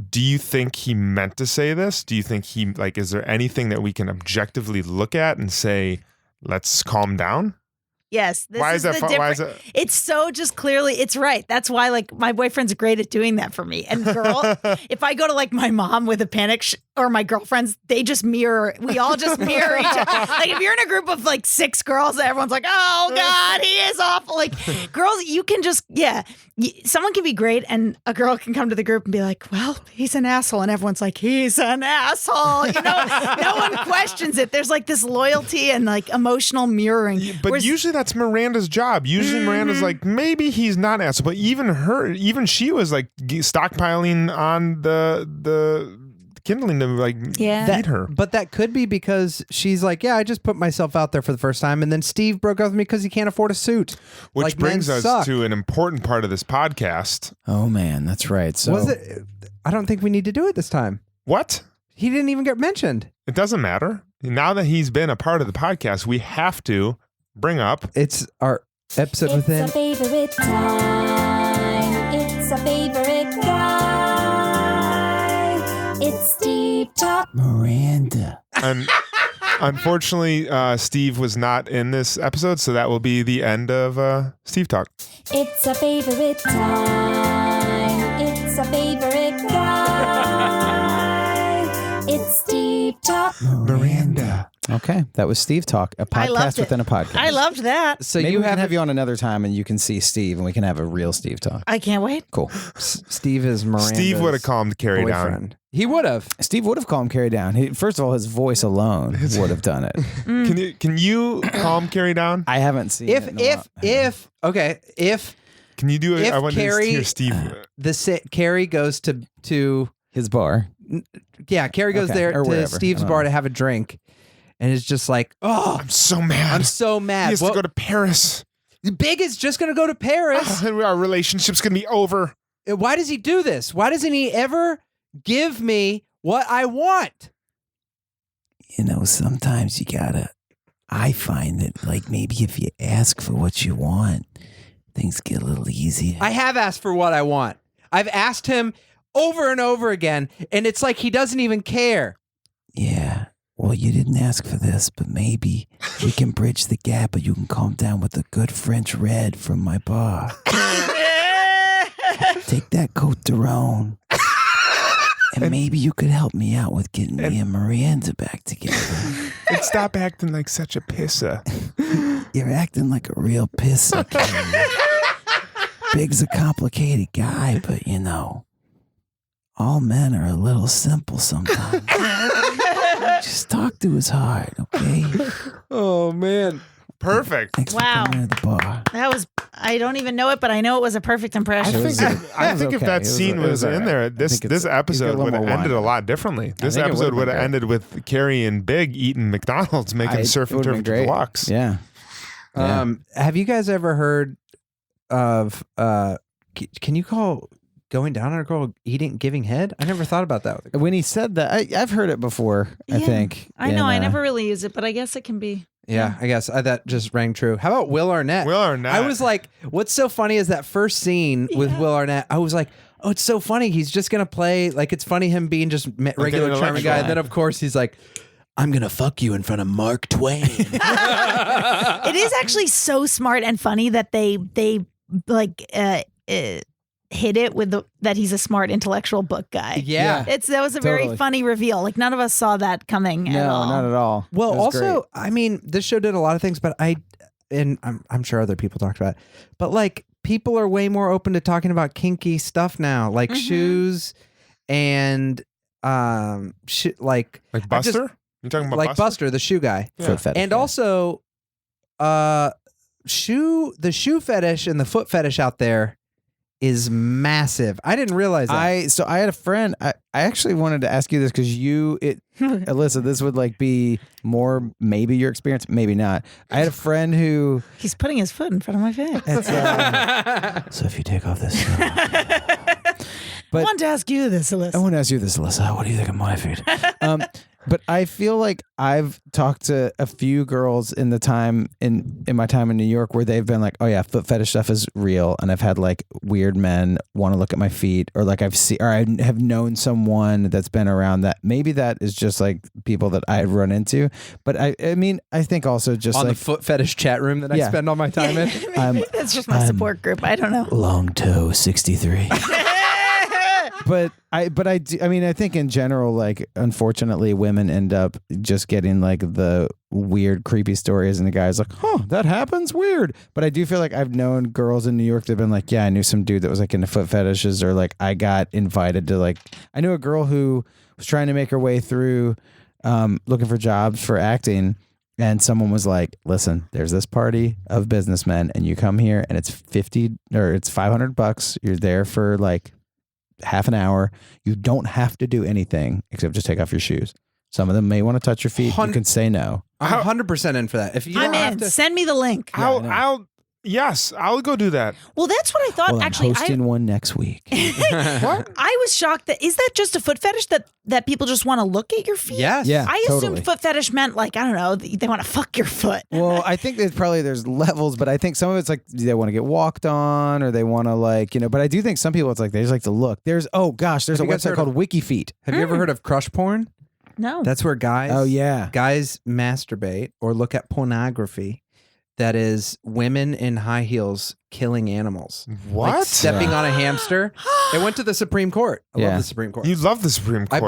Do you think he meant to say this? Do you think he like, is there anything that we can objectively look at and say, let's calm down? yes. This Why is is that? the Why is different- that? It's so just clearly, it's right. That's why like my boyfriend's great at doing that for me. And girl, if I go to like my mom with a panic or my girlfriends, they just mirror. We all just mirror each other. Like if you're in a group of like 6 girls, everyone's like, oh God, he is awful. Like girls, you can just, someone can be great and a girl can come to the group and be like, well, he's an asshole. And everyone's like, he's an asshole. You know, no one questions it. There's like this loyalty and like emotional mirroring. But Whereas- usually that's Miranda's job. Usually Miranda's like, maybe he's not an asshole. But even she was like stockpiling on the kindling to like Yeah. feed her. But that could be because she's like, yeah, I just put myself out there for the first time. And then Steve broke up with me because he can't afford a suit. Which Like, brings men us suck. to an important part of this podcast. Oh man, that's right. So Was it? I don't think we need to do it this time. What? He didn't even get mentioned. It doesn't matter. Now that he's been a part of the podcast, we have to bring up. It's our episode within. It's a favorite time. It's a favorite guy. It's Steve Talk. Miranda. And unfortunately, Steve was not in this episode, so that will be the end of Steve Talk. It's a favorite time. It's a favorite guy. It's Steve Talk. Miranda. Okay, that was Steve Talk, a I loved podcast it. within a podcast. I loved that. So Maybe you we can have have you on another time, and you can see Steve, and we can have a real Steve Talk. I can't wait. Cool. Steve is Miranda's Steve would have calmed Carrie down. boyfriend. He would have. Steve would have calmed Carrie down. First of all, his voice alone would have done it. Can you calm Carrie down? I haven't seen it. in a while. If Can you do it? If I want to Carrie- hear Steve. Carrie goes to his bar. Carrie goes Okay, there or to wherever. Steve's I don't bar know. to have a drink, and is just like, oh, I'm so mad. I'm so He mad. has to go to Paris. Big is just gonna go to Paris. Our relationship's gonna be over. Why does he do this? Why doesn't he ever give me what I want? You know, sometimes you gotta. I find that, like, maybe if you ask for what you want, things get a little easier. I have asked for what I want. I've asked him over and over again, and it's like he doesn't even care. Yeah. Well, you didn't ask for this, but maybe we can bridge the gap, or you can calm down with a good French red from my bar. Take that Côte d'Aron. And maybe you could help me out with getting me and Miranda back together. And stop acting like such a pisser. You're acting like a real pisser, Carrie. Big's a complicated guy, but you know, all men are a little simple sometimes. Just talk to his heart, okay? Oh man. Perfect. Thanks Wow. for coming to the bar. That was, I don't even know it, but I know it was a perfect I impression. think, I think if okay. that It was- scene it was was all in right. there, I this think it's- this episode he's got a would have little more ended a wine. lot differently. This think it episode would've would been have great. ended with Carrie and Big eating McDonald's, making surf and it would've turf been great. deluxe. Yeah. Yeah. Have you guys ever heard of can you call going down on a girl giving head? I never thought about that. When he said that, I've heard it before. I Yeah. think. I know. I And, never really use it, but I guess it can be. Yeah, I guess that just rang true. How about Will Arnett? Will Arnett. I was like, what's so funny is that first scene with Will Arnett. I was like, oh, it's so funny. He's just gonna play like it's funny him being just regular charming guy, and then of course he's like, I'm gonna fuck you in front of Mark Twain. It is actually so smart and funny that they like hit it with that he's a smart intellectual book guy. Yeah. That was a very Totally. funny reveal. Like none of us saw that coming No, at all. not at all. Well, It was also, great. I mean, this show did a lot of things, but I'm sure other people talked about it, but like people are way more open to talking about kinky stuff now, like shoes and like Buster. You talking about like Buster, the shoe guy, Foot fetish, and yeah. also the shoe fetish and the foot fetish out there is massive. I didn't realize that. So I had a friend. I actually wanted to ask you this because Alyssa, this would like be more maybe your experience, maybe not. I had a friend who. He's putting his foot in front of my face. It's, so if you take off this, I want to ask you this, Alyssa. I want to ask you this, Alyssa. What do you think of my feet? But I feel like I've talked to a few girls in the time in my time in New York where they've been like, oh yeah, foot fetish stuff is real, and I've had like weird men want to look at my feet, or like I have known someone that's been around that. Maybe that is just like people that I've run into, but I mean I think also just on like the foot fetish chat room that I spend all my time in. That's just my support group. I don't know. long toe 63. But I do, I mean, I think in general, like, unfortunately, women end up just getting like the weird, creepy stories, and the guy's like, "Huh, that happens, weird." But I do feel like I've known girls in New York that've been like, "Yeah, I knew some dude that was like into foot fetishes," or like, I got invited to like, I knew a girl who was trying to make her way through, looking for jobs for acting. And someone was like, listen, there's this party of businessmen, and you come here, and it's $500. You're there for like half an hour. You don't have to do anything except just take off your shoes. Some of them may want to touch your feet. You can say no. I'm 100% in for that. If you I'm don't have in. to, Send me the link. I'll go do that. Well, that's what I thought. Well, actually, I'm hosting one next week. What? I was shocked that is that just a foot fetish that people just want to look at your feet? yes, Yeah. I totally. assumed foot fetish meant like, I don't know, they want to fuck your foot. Well, I think there's levels, but I think some of it's like they want to get walked on, or they want to like, but I do think some people it's like they just like to look. There's a you guys website heard called of- WikiFeet. Have you ever heard of crush porn? No. That's where guys masturbate or look at pornography that is women in high heels killing animals. What? Like stepping on a hamster. It went to the Supreme Court. I love the Supreme Court. You love the Supreme Court.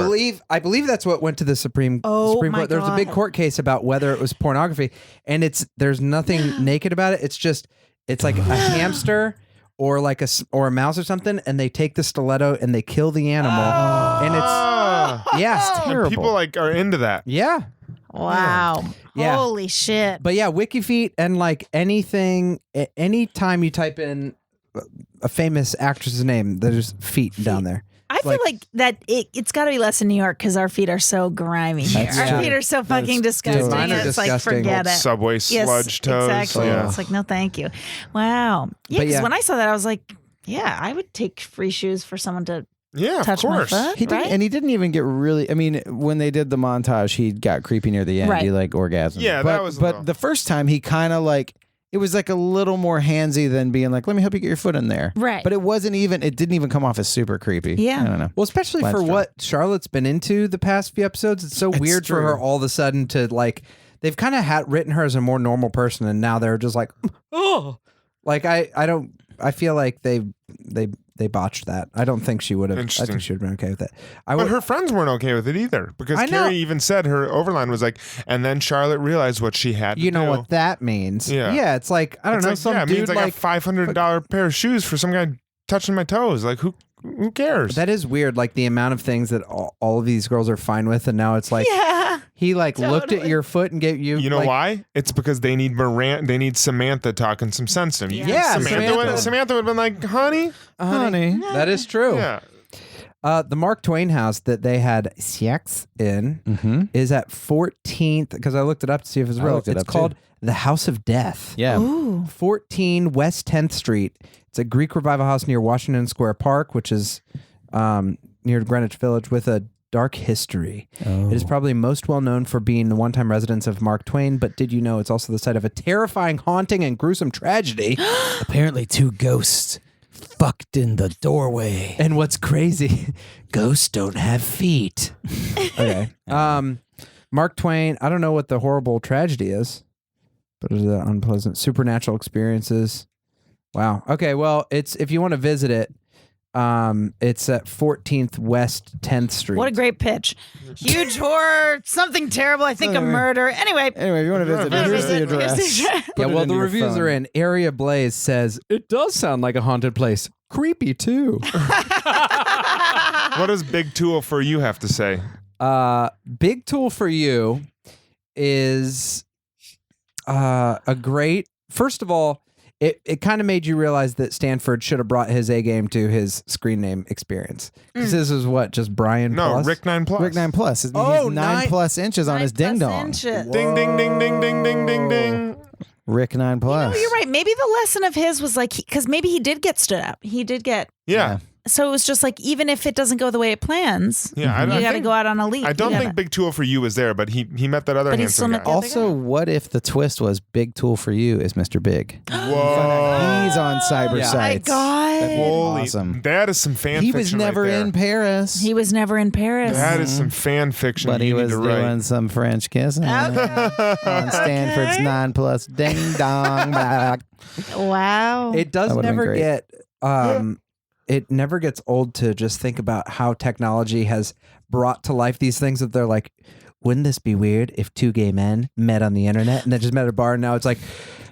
I believe that's what went to the Supreme my Court. There was a big God. court case about whether it was pornography, and there's nothing naked about it. It's like a hamster or like a mouse or something, and they take the stiletto and they kill the animal, and it's And terrible. people like are into that. Yeah. Wow. Yeah. Holy shit. But yeah, WikiFeet and like anything, anytime you type in a famous actress's name, there's feet down there. I feel like that it's got to be less in New York because our feet are so grimy here. That's Our true. feet are so fucking disgusting. mine are It's like, disgusting. forget it. Subway sludge toes. Exactly. Yeah. It's like, no, thank you. Wow. Yeah, But because yeah. when I saw that, I was like, yeah, I would take free shoes for someone to Yeah, touch of my course. foot. He didn't, right? and he didn't even get really. I mean, when they did the montage, he got creepy near the end. Right. He like orgasmed. Yeah, but, that was a But little- the first time, he kind of like it was like a little more handsy than being like, "Let me help you get your foot in there." Right. But it wasn't even. It didn't even come off as super creepy. Yeah. I don't know. Well, especially Glad for it's what Charlotte's been into the past few episodes, it's so weird for true. her all of a sudden to like. They've kind of written her as a more normal person, and now they're just like, oh, like I feel like they botched that. I don't think she would have. I Interesting. think she would have been okay with it. But her friends weren't okay with it either because I know. Carrie even said her overline was like, and then Charlotte realized what she had to You know do. what that means? Yeah. Yeah. It's like I don't It's know. like, Some yeah, it dude means I like got $500 pair of shoes for some guy touching my toes. Like who cares? that is weird. Like the amount of things that all of these girls are fine with, and now it's like yeah. he like looked at Totally. your foot and gave you. You know like, why? It's because they need They need Samantha talking some sense to them. Yeah, Samantha would have been like, honey. Honey, that is true. Yeah. The Mark Twain house that they had sex in is at 14th, because I looked it up to see if it's real. It's called the House of Death. Yeah. Ooh. 14 West 10th Street. It's a Greek revival house near Washington Square Park, which is near Greenwich Village, with a dark history. It is probably most well known for being the one-time residence of Mark Twain, but did you know it's also the site of a terrifying, haunting, and gruesome tragedy? Apparently 2 ghosts fucked in the doorway. And what's crazy, ghosts don't have feet. Okay. Mark Twain, I don't know what the horrible tragedy is, but it's unpleasant supernatural experiences. Wow. Okay, well, it's if you want to visit it, it's at 14th West 10th Street. What a great pitch. Huge horror, something terrible, I think a murder. Anyway, if you want to visit, here's the address. Yeah, well, the reviews are in. Area Blaze says, it does sound like a haunted place. Creepy, too. What does Big Tool for You have to say? Big Tool for You is a great... First of all, it kind of made you realize that Stanford should have brought his A game to his screen name experience. Because this is what, just Brian plus? Rick 9 Plus. Rick 9 Plus. He's 9 plus inches on his ding dong. Ding, ding, ding, ding, ding, ding, ding, ding. Rick 9 Plus. you're right. Maybe the lesson of his was like, because maybe he did get stood up. He did get... Yeah. So it was just like, even if it doesn't go the way it plans, Yeah, you got to go out on a lead. I don't think Big Tool for You was there, but he met that other But he's still handsome met guy. the- Also, what if the twist was Big Tool for You is Mr. Big? Whoa. He's on cyber Yeah. Oh my sites. God. That'd be Holy, awesome. that is some fan He fiction was never right there. in Paris. He was never in Paris. That is some fan fiction But he you need was to write. doing some French kissing on Stanford's Okay. 9 plus ding dong. Wow. It does That would've been never great. get... it never gets old to just think about how technology has brought to life these things that they're like, wouldn't this be weird if 2 gay men met on the internet and then just met at a bar, and now it's like,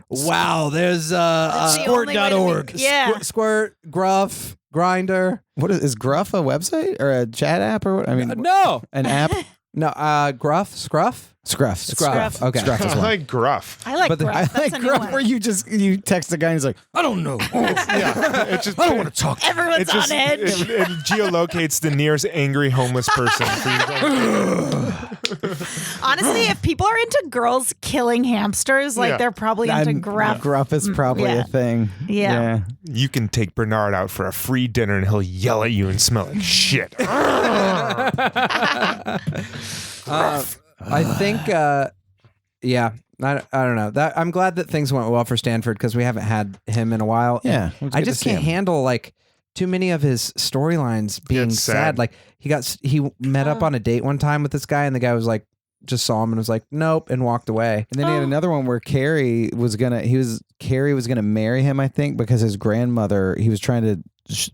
wow, there's That's the only way to squirt.org. be- yeah. Squirt, Gruff, Grinder. What is Gruff a website or a chat app or what? I mean, No. an app? No, Gruff, Scruff? Scruff. Scruff. Okay. Scruff is I one. like gruff. I like But the- Gruff. I That's like a new Gruff one. where you text a guy and he's like, I don't know. Yeah, it just I don't want to talk. Everyone's it just on edge. it geolocates the nearest angry homeless person. For you. Honestly, if people are into girls killing hamsters, like Yeah. they're probably into Gruff. Gruff is probably Yeah. a thing. Yeah. You can take Bernard out for a free dinner and he'll yell at you and smell like shit. I think, yeah, I don't know. That I'm glad that things went well for Stanford because we haven't had him in a while. Yeah, it was I good to just see can't him. handle like too many of his storylines being It's sad. sad. Like he met up on a date one time with this guy, and the guy was like, just saw him and was like, nope, and walked away. And then he had another one where Carrie was gonna marry him, I think, because his grandmother, he was trying to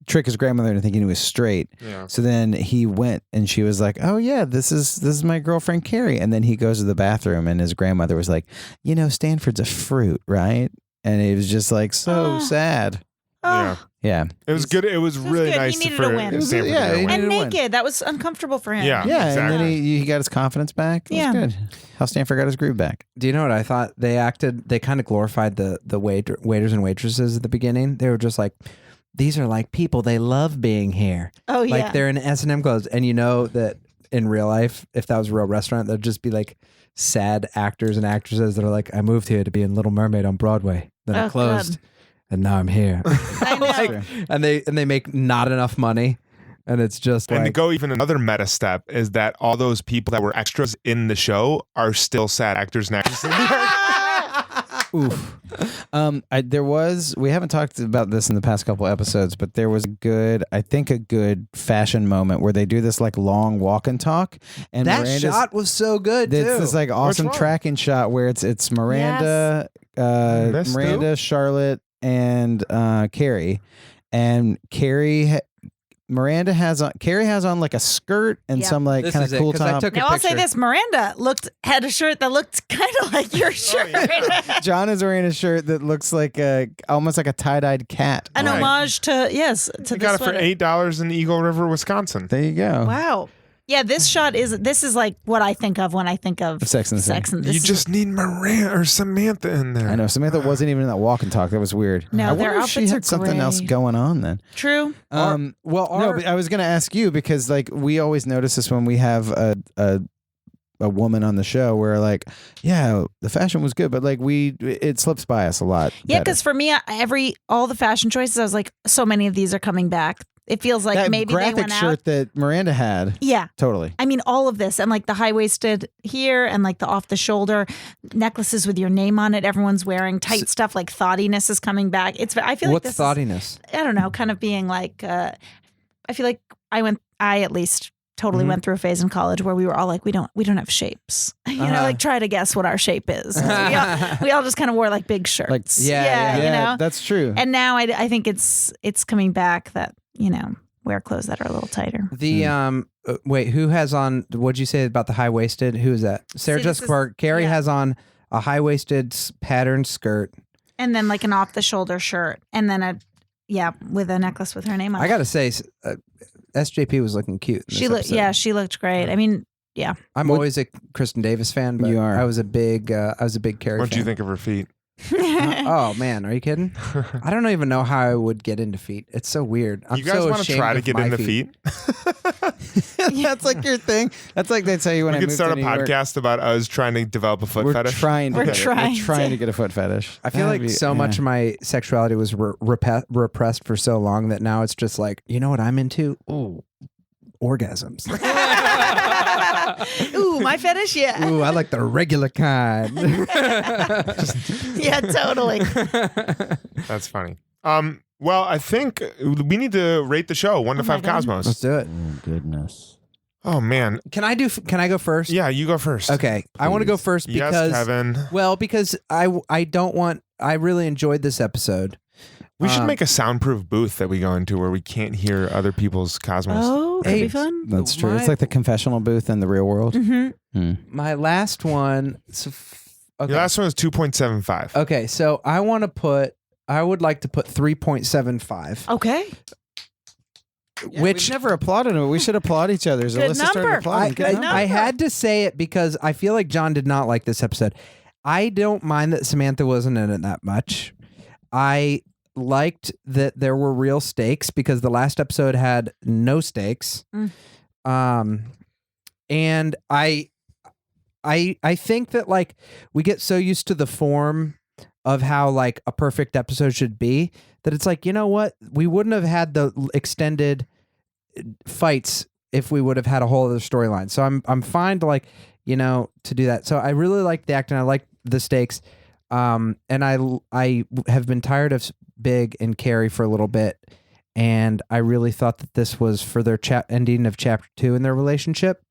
trick his grandmother into thinking he was straight. Yeah. So then he went and she was like, "Oh yeah, this is my girlfriend Carrie." And then he goes to the bathroom and his grandmother was like, "You know, Stanford's a fruit, right?" And it was just like so sad. Yeah. Yeah. It was good. It was really good. He nice needed for a win. It was- Stanford yeah, to he win. And needed to win. naked. That was uncomfortable for him. Yeah. Yeah, Exactly. and then he got his confidence back. It was Yeah. good. How Stanford got his groove back. Do you know what I thought? They kind of glorified the waiters and waitresses at the beginning. They were just like, these are like people. They love being here. Oh, yeah. Like they're in S&M clothes. And you know that in real life, if that was a real restaurant, there'd just be like sad actors and actresses that are like, I moved here to be in Little Mermaid on Broadway. Then Oh, it closed. God. And now I'm here. I know. Like, and they make not enough money. And it's just And to like, go even another meta step is that all those people that were extras in the show are still sad actors and actresses. Oof. We haven't talked about this in the past couple episodes, but there was a good fashion moment where they do this like long walk and talk, and that Miranda's, shot was so good it's too. this like awesome one? tracking shot where it's Miranda, Miss who? Miranda, Charlotte, and Carrie, and Carrie has on like a skirt and Yeah. some like This kind is of it, cool 'cause I top. took a Now I'll say picture. this: Miranda had a shirt that looked kind of like your shirt, John is wearing a shirt that looks like almost like a tie-dyed cat. an Right. homage to You the got it for sweater. $8 in Eagle River, Wisconsin. There you go. Wow. Yeah, this is like what I think of when I think of Sex and the City. and You just need Miranda or Samantha in there. I know Samantha wasn't even in that walk and talk. That was weird. No, I their wonder if she outfits had are something else great. going on then. True. No, but I was going to ask you because like we always notice this when we have a woman on the show where like, yeah, the fashion was good, but like it slips by us a lot. Yeah, better. because for me, all the fashion choices, I was like, so many of these are coming back. It feels like that maybe they graphic went shirt out. that Miranda had. Yeah. Totally. I mean, all of this and like the high-waisted here and like the off-the-shoulder necklaces with your name on it. Everyone's wearing tight stuff. Like thoughtiness is coming back. I feel like What's this thoughtiness? I don't know, kind of being like, I feel like I at least totally went through a phase in college where we were all like, we don't have shapes. You know, like try to guess what our shape is. we all just kind of wore like big shirts. Like, yeah, you know. that's true. And now I think it's coming back that, you know, wear clothes that are a little tighter. The wait, who has on? What'd you say about the high waisted? Who is that? Sarah See, Jessica this is- Parker. Carrie yeah. has on a high waisted patterned skirt. And then like an off the shoulder shirt, and then with a necklace with her name on it. I gotta say, SJP was looking cute. In this episode. She looked great. I mean, yeah. I'm always a Kristen Davis fan, but You are. I was a big Carrie. What'd fan. you think of her feet? Oh man, are you kidding? I don't even know how I would get into feet. It's so weird. I'm You guys so want to ashamed try to of get my into feet? That's like your thing. That's like they tell you when We I could moved start to a New York. podcast about us trying to develop a foot We're fetish. trying to We're get it. trying We're trying to. to get a foot fetish. I feel That'd like be- so much yeah. of my sexuality was repressed for so long that now it's just like, you know what I'm into? Ooh, orgasms. Ooh, my fetish, yeah. Ooh, I like the regular kind. Yeah, totally. That's funny. Well, I think we need to rate the show 1 to Oh 5 my God. Cosmos. Let's do it. Oh, goodness. Oh man, Can I go first? yeah, you go first. Okay, I want to go first Yes, because Kevin. because I really enjoyed this episode. We should make a soundproof booth that we go into where we can't hear other people's Cosmos. Oh, could Hey, be fun. That's true. It's My- like the confessional booth in the real world. Mm-hmm. My last one. Okay. Your last one was 2.75. Okay, so I would like to put 3.75. Okay. Which We've never applauded him. We should applaud each other. Good Alyssa started number. applauding. Good number. I had to say it because I feel like Jon did not like this episode. I don't mind that Samantha wasn't in it that much. I liked that there were real stakes because the last episode had no stakes. And I think that like we get so used to the form of how like a perfect episode should be that it's like, you know what? We wouldn't have had the extended fights if we would have had a whole other storyline. So I'm fine to like, you know, to do that. So I really like the acting. I like the stakes. And I have been tired of Big and Carrie for a little bit. And I really thought that this was for their ending of chapter 2 in their relationship.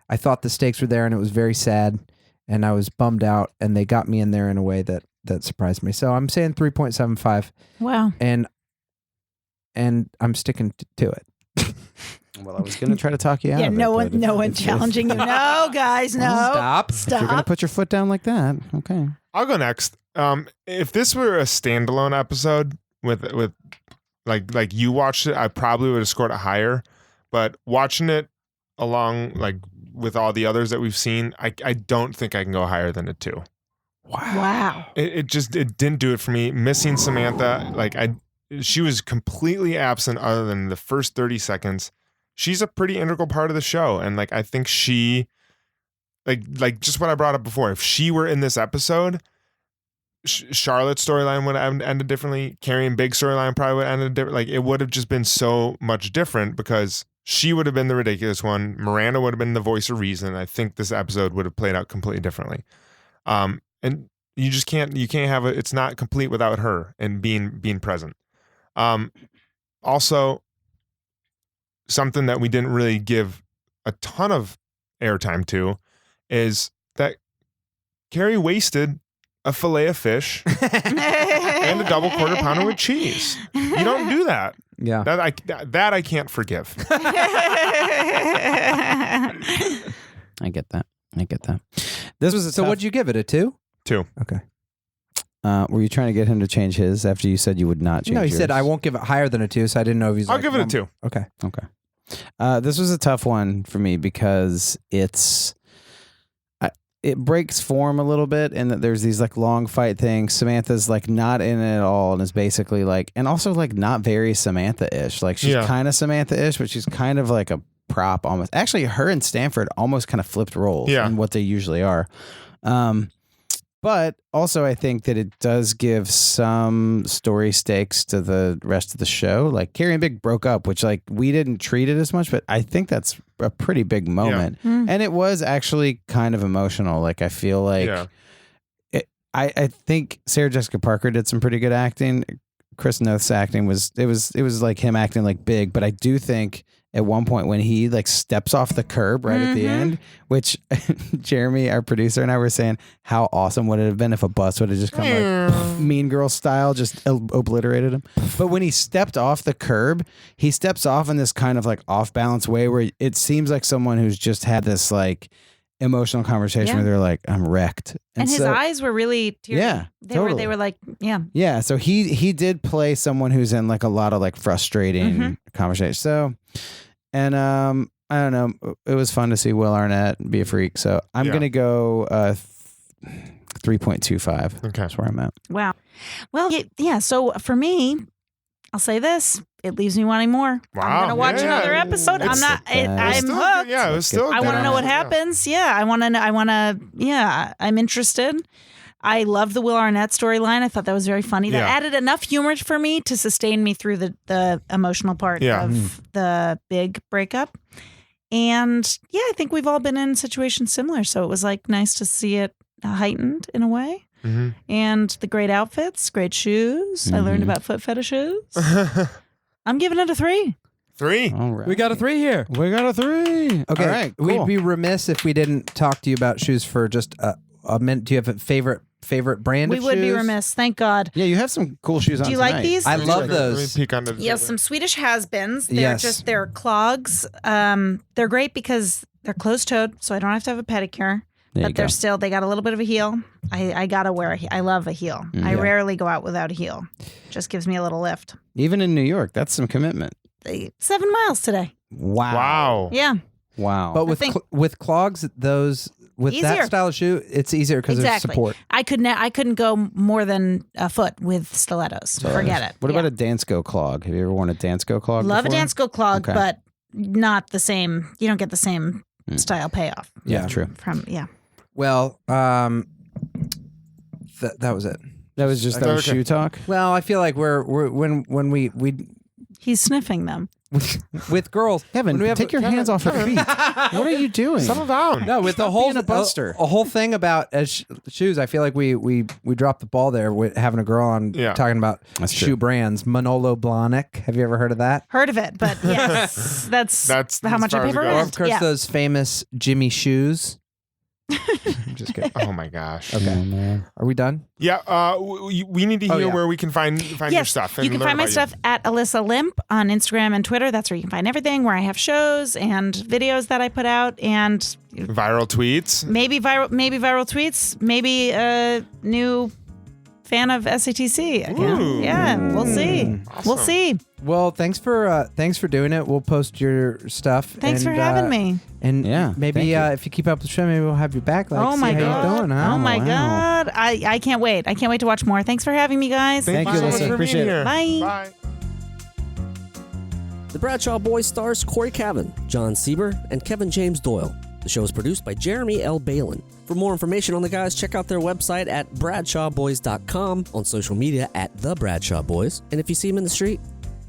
I thought the stakes were there and it was very sad and I was bummed out and they got me in there in a way that surprised me. So I'm saying 3.75 Wow. and I'm sticking to it. Well, I was going to try to talk you out Yeah, of it. no but one if- challenging you. No, guys, no. Stop. If you're going to Stop. put your foot down like that, okay. I'll go next. If this were a standalone episode with like you watched it, I probably would have scored it higher. But watching it along like with all the others that we've seen, I don't think I can go higher than a 2. Wow. It didn't do it for me. Missing Samantha, she was completely absent other than the first 30 seconds. She's a pretty integral part of the show, and like I think she, like just what I brought up before. If she were in this episode, Charlotte's storyline would have ended differently. Carrie and Big storyline probably would have ended different. Like it would have just been so much different because she would have been the ridiculous one. Miranda would have been the voice of reason. I think this episode would have played out completely differently. And you just can't have it. It's not complete without her and being present. Also, something that we didn't really give a ton of airtime to is that Carrie wasted a fillet of fish and a double quarter pounder with cheese. You don't do that. Yeah. That I can't forgive. I get that. This was a So tough- what'd you give it, a 2? 2. Okay. were you trying to get him to change his after you said you would not change No, he yours? said I won't give it higher than a 2, so I didn't know if he's I'll like, give it a 2. Okay. Okay. This was a tough one for me because it breaks form a little bit, and that there's these like long fight things. Samantha's like not in it at all, and is basically like, and also like not very Samantha-ish. Like she's kind of Samantha-ish, but she's kind of like a prop almost. Actually, her and Stanford almost kind of flipped roles in what they usually are. But also, I think that it does give some story stakes to the rest of the show. Like Carrie and Big broke up, which like we didn't treat it as much, but I think that's a pretty big moment. Yeah. And it was actually kind of emotional. Like I feel like I think Sarah Jessica Parker did some pretty good acting. Chris Noth's acting was like him acting like Big, but I do think at one point when he like steps off the curb right at the end, which Jeremy, our producer, and I were saying, how awesome would it have been if a bus would have just come like Mean Girl style, just obliterated him. But when he stepped off the curb, he steps off in this kind of like off balance way where it seems like someone who's just had this like emotional conversation where they're like, I'm wrecked. And his eyes were really teary. Yeah, They were like, yeah. So he did play someone who's in like a lot of like frustrating conversation. So, and I don't know. It was fun to see Will Arnett be a freak. So I'm gonna go 3.25. Okay, that's where I'm at. Wow. Well, yeah. So for me, I'll say this. It leaves me wanting more. Wow. I'm gonna watch another episode. I'm hooked. Yeah, it was still. I want to know what happens. Yeah, I want to. Yeah, I'm interested. I love the Will Arnett storyline. I thought that was very funny. That added enough humor for me to sustain me through the emotional part of the Big breakup. And yeah, I think we've all been in situations similar. So it was like nice to see it heightened in a way. Mm-hmm. And the great outfits, great shoes. I learned about foot fetishes. I'm giving it a 3. 3. All right. We got a 3 here. We got a 3. Okay. All right, cool. We'd be remiss if we didn't talk to you about shoes for just a minute. Do you have a favorite brand of shoes? We would be remiss. Thank God. Yeah, you have some cool shoes on. Do you tonight. like these? I love those. Let me peek under the Yes, some Swedish has-beens. They're clogs. They're great because they're closed-toed, so I don't have to have a pedicure. But they got a little bit of a heel. I gotta wear a heel. I love a heel. I rarely go out without a heel. Just gives me a little lift. Even in New York, that's some commitment. 7 miles today. Wow. Yeah. Wow. But with clogs, those with easier. that style of shoe, it's easier because there's support. I couldn't go more than a foot with stilettos. Forget it. What about a Dansko clog? Have you ever worn a Dansko clog? Love before? a Dansko clog, but not the same. You don't get the same style payoff. Yeah, true. Well, that was it. That was just shoe talk. Well, I feel like we're when we he's sniffing them. With girls, Kevin, take your hands off her feet. What are you doing? Settle down. No, with the whole buster. A whole thing about shoes. I feel like we dropped the ball there with having a girl on talking about shoe brands. Manolo Blahnik. Have you ever heard of that? Heard of it, but yes, that's how much I pay for it. Of course, those famous Jimmy shoes. I'm just kidding. Oh my gosh. Okay. Oh, man. Are we done? Yeah. We need to hear where we can find your stuff. And you can find my stuff at Alyssa Limp on Instagram and Twitter. That's where you can find everything. Where I have shows and videos that I put out and viral tweets. Maybe viral tweets. Maybe a new fan of SATC again. Ooh. Yeah, we'll see. Awesome. We'll see. Well, thanks for doing it. We'll post your stuff. Thanks for having me. And maybe if you keep up with the show, maybe we'll have you back. Like, oh my God! How you doing, huh? Oh my God! I can't wait. I can't wait to watch more. Thanks for having me, guys. Thank you, Alyssa. Appreciate it. Bye. Bye. The Bradshaw Boys stars Cory Cavin, Jon Sieber, and Kevin James Doyle. The show is produced by Jeremy L. Balin. For more information on the guys, check out their website at bradshawboys.com, on social media at The Bradshaw Boys, and if you see them in the street,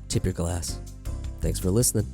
tip your glass. Thanks for listening.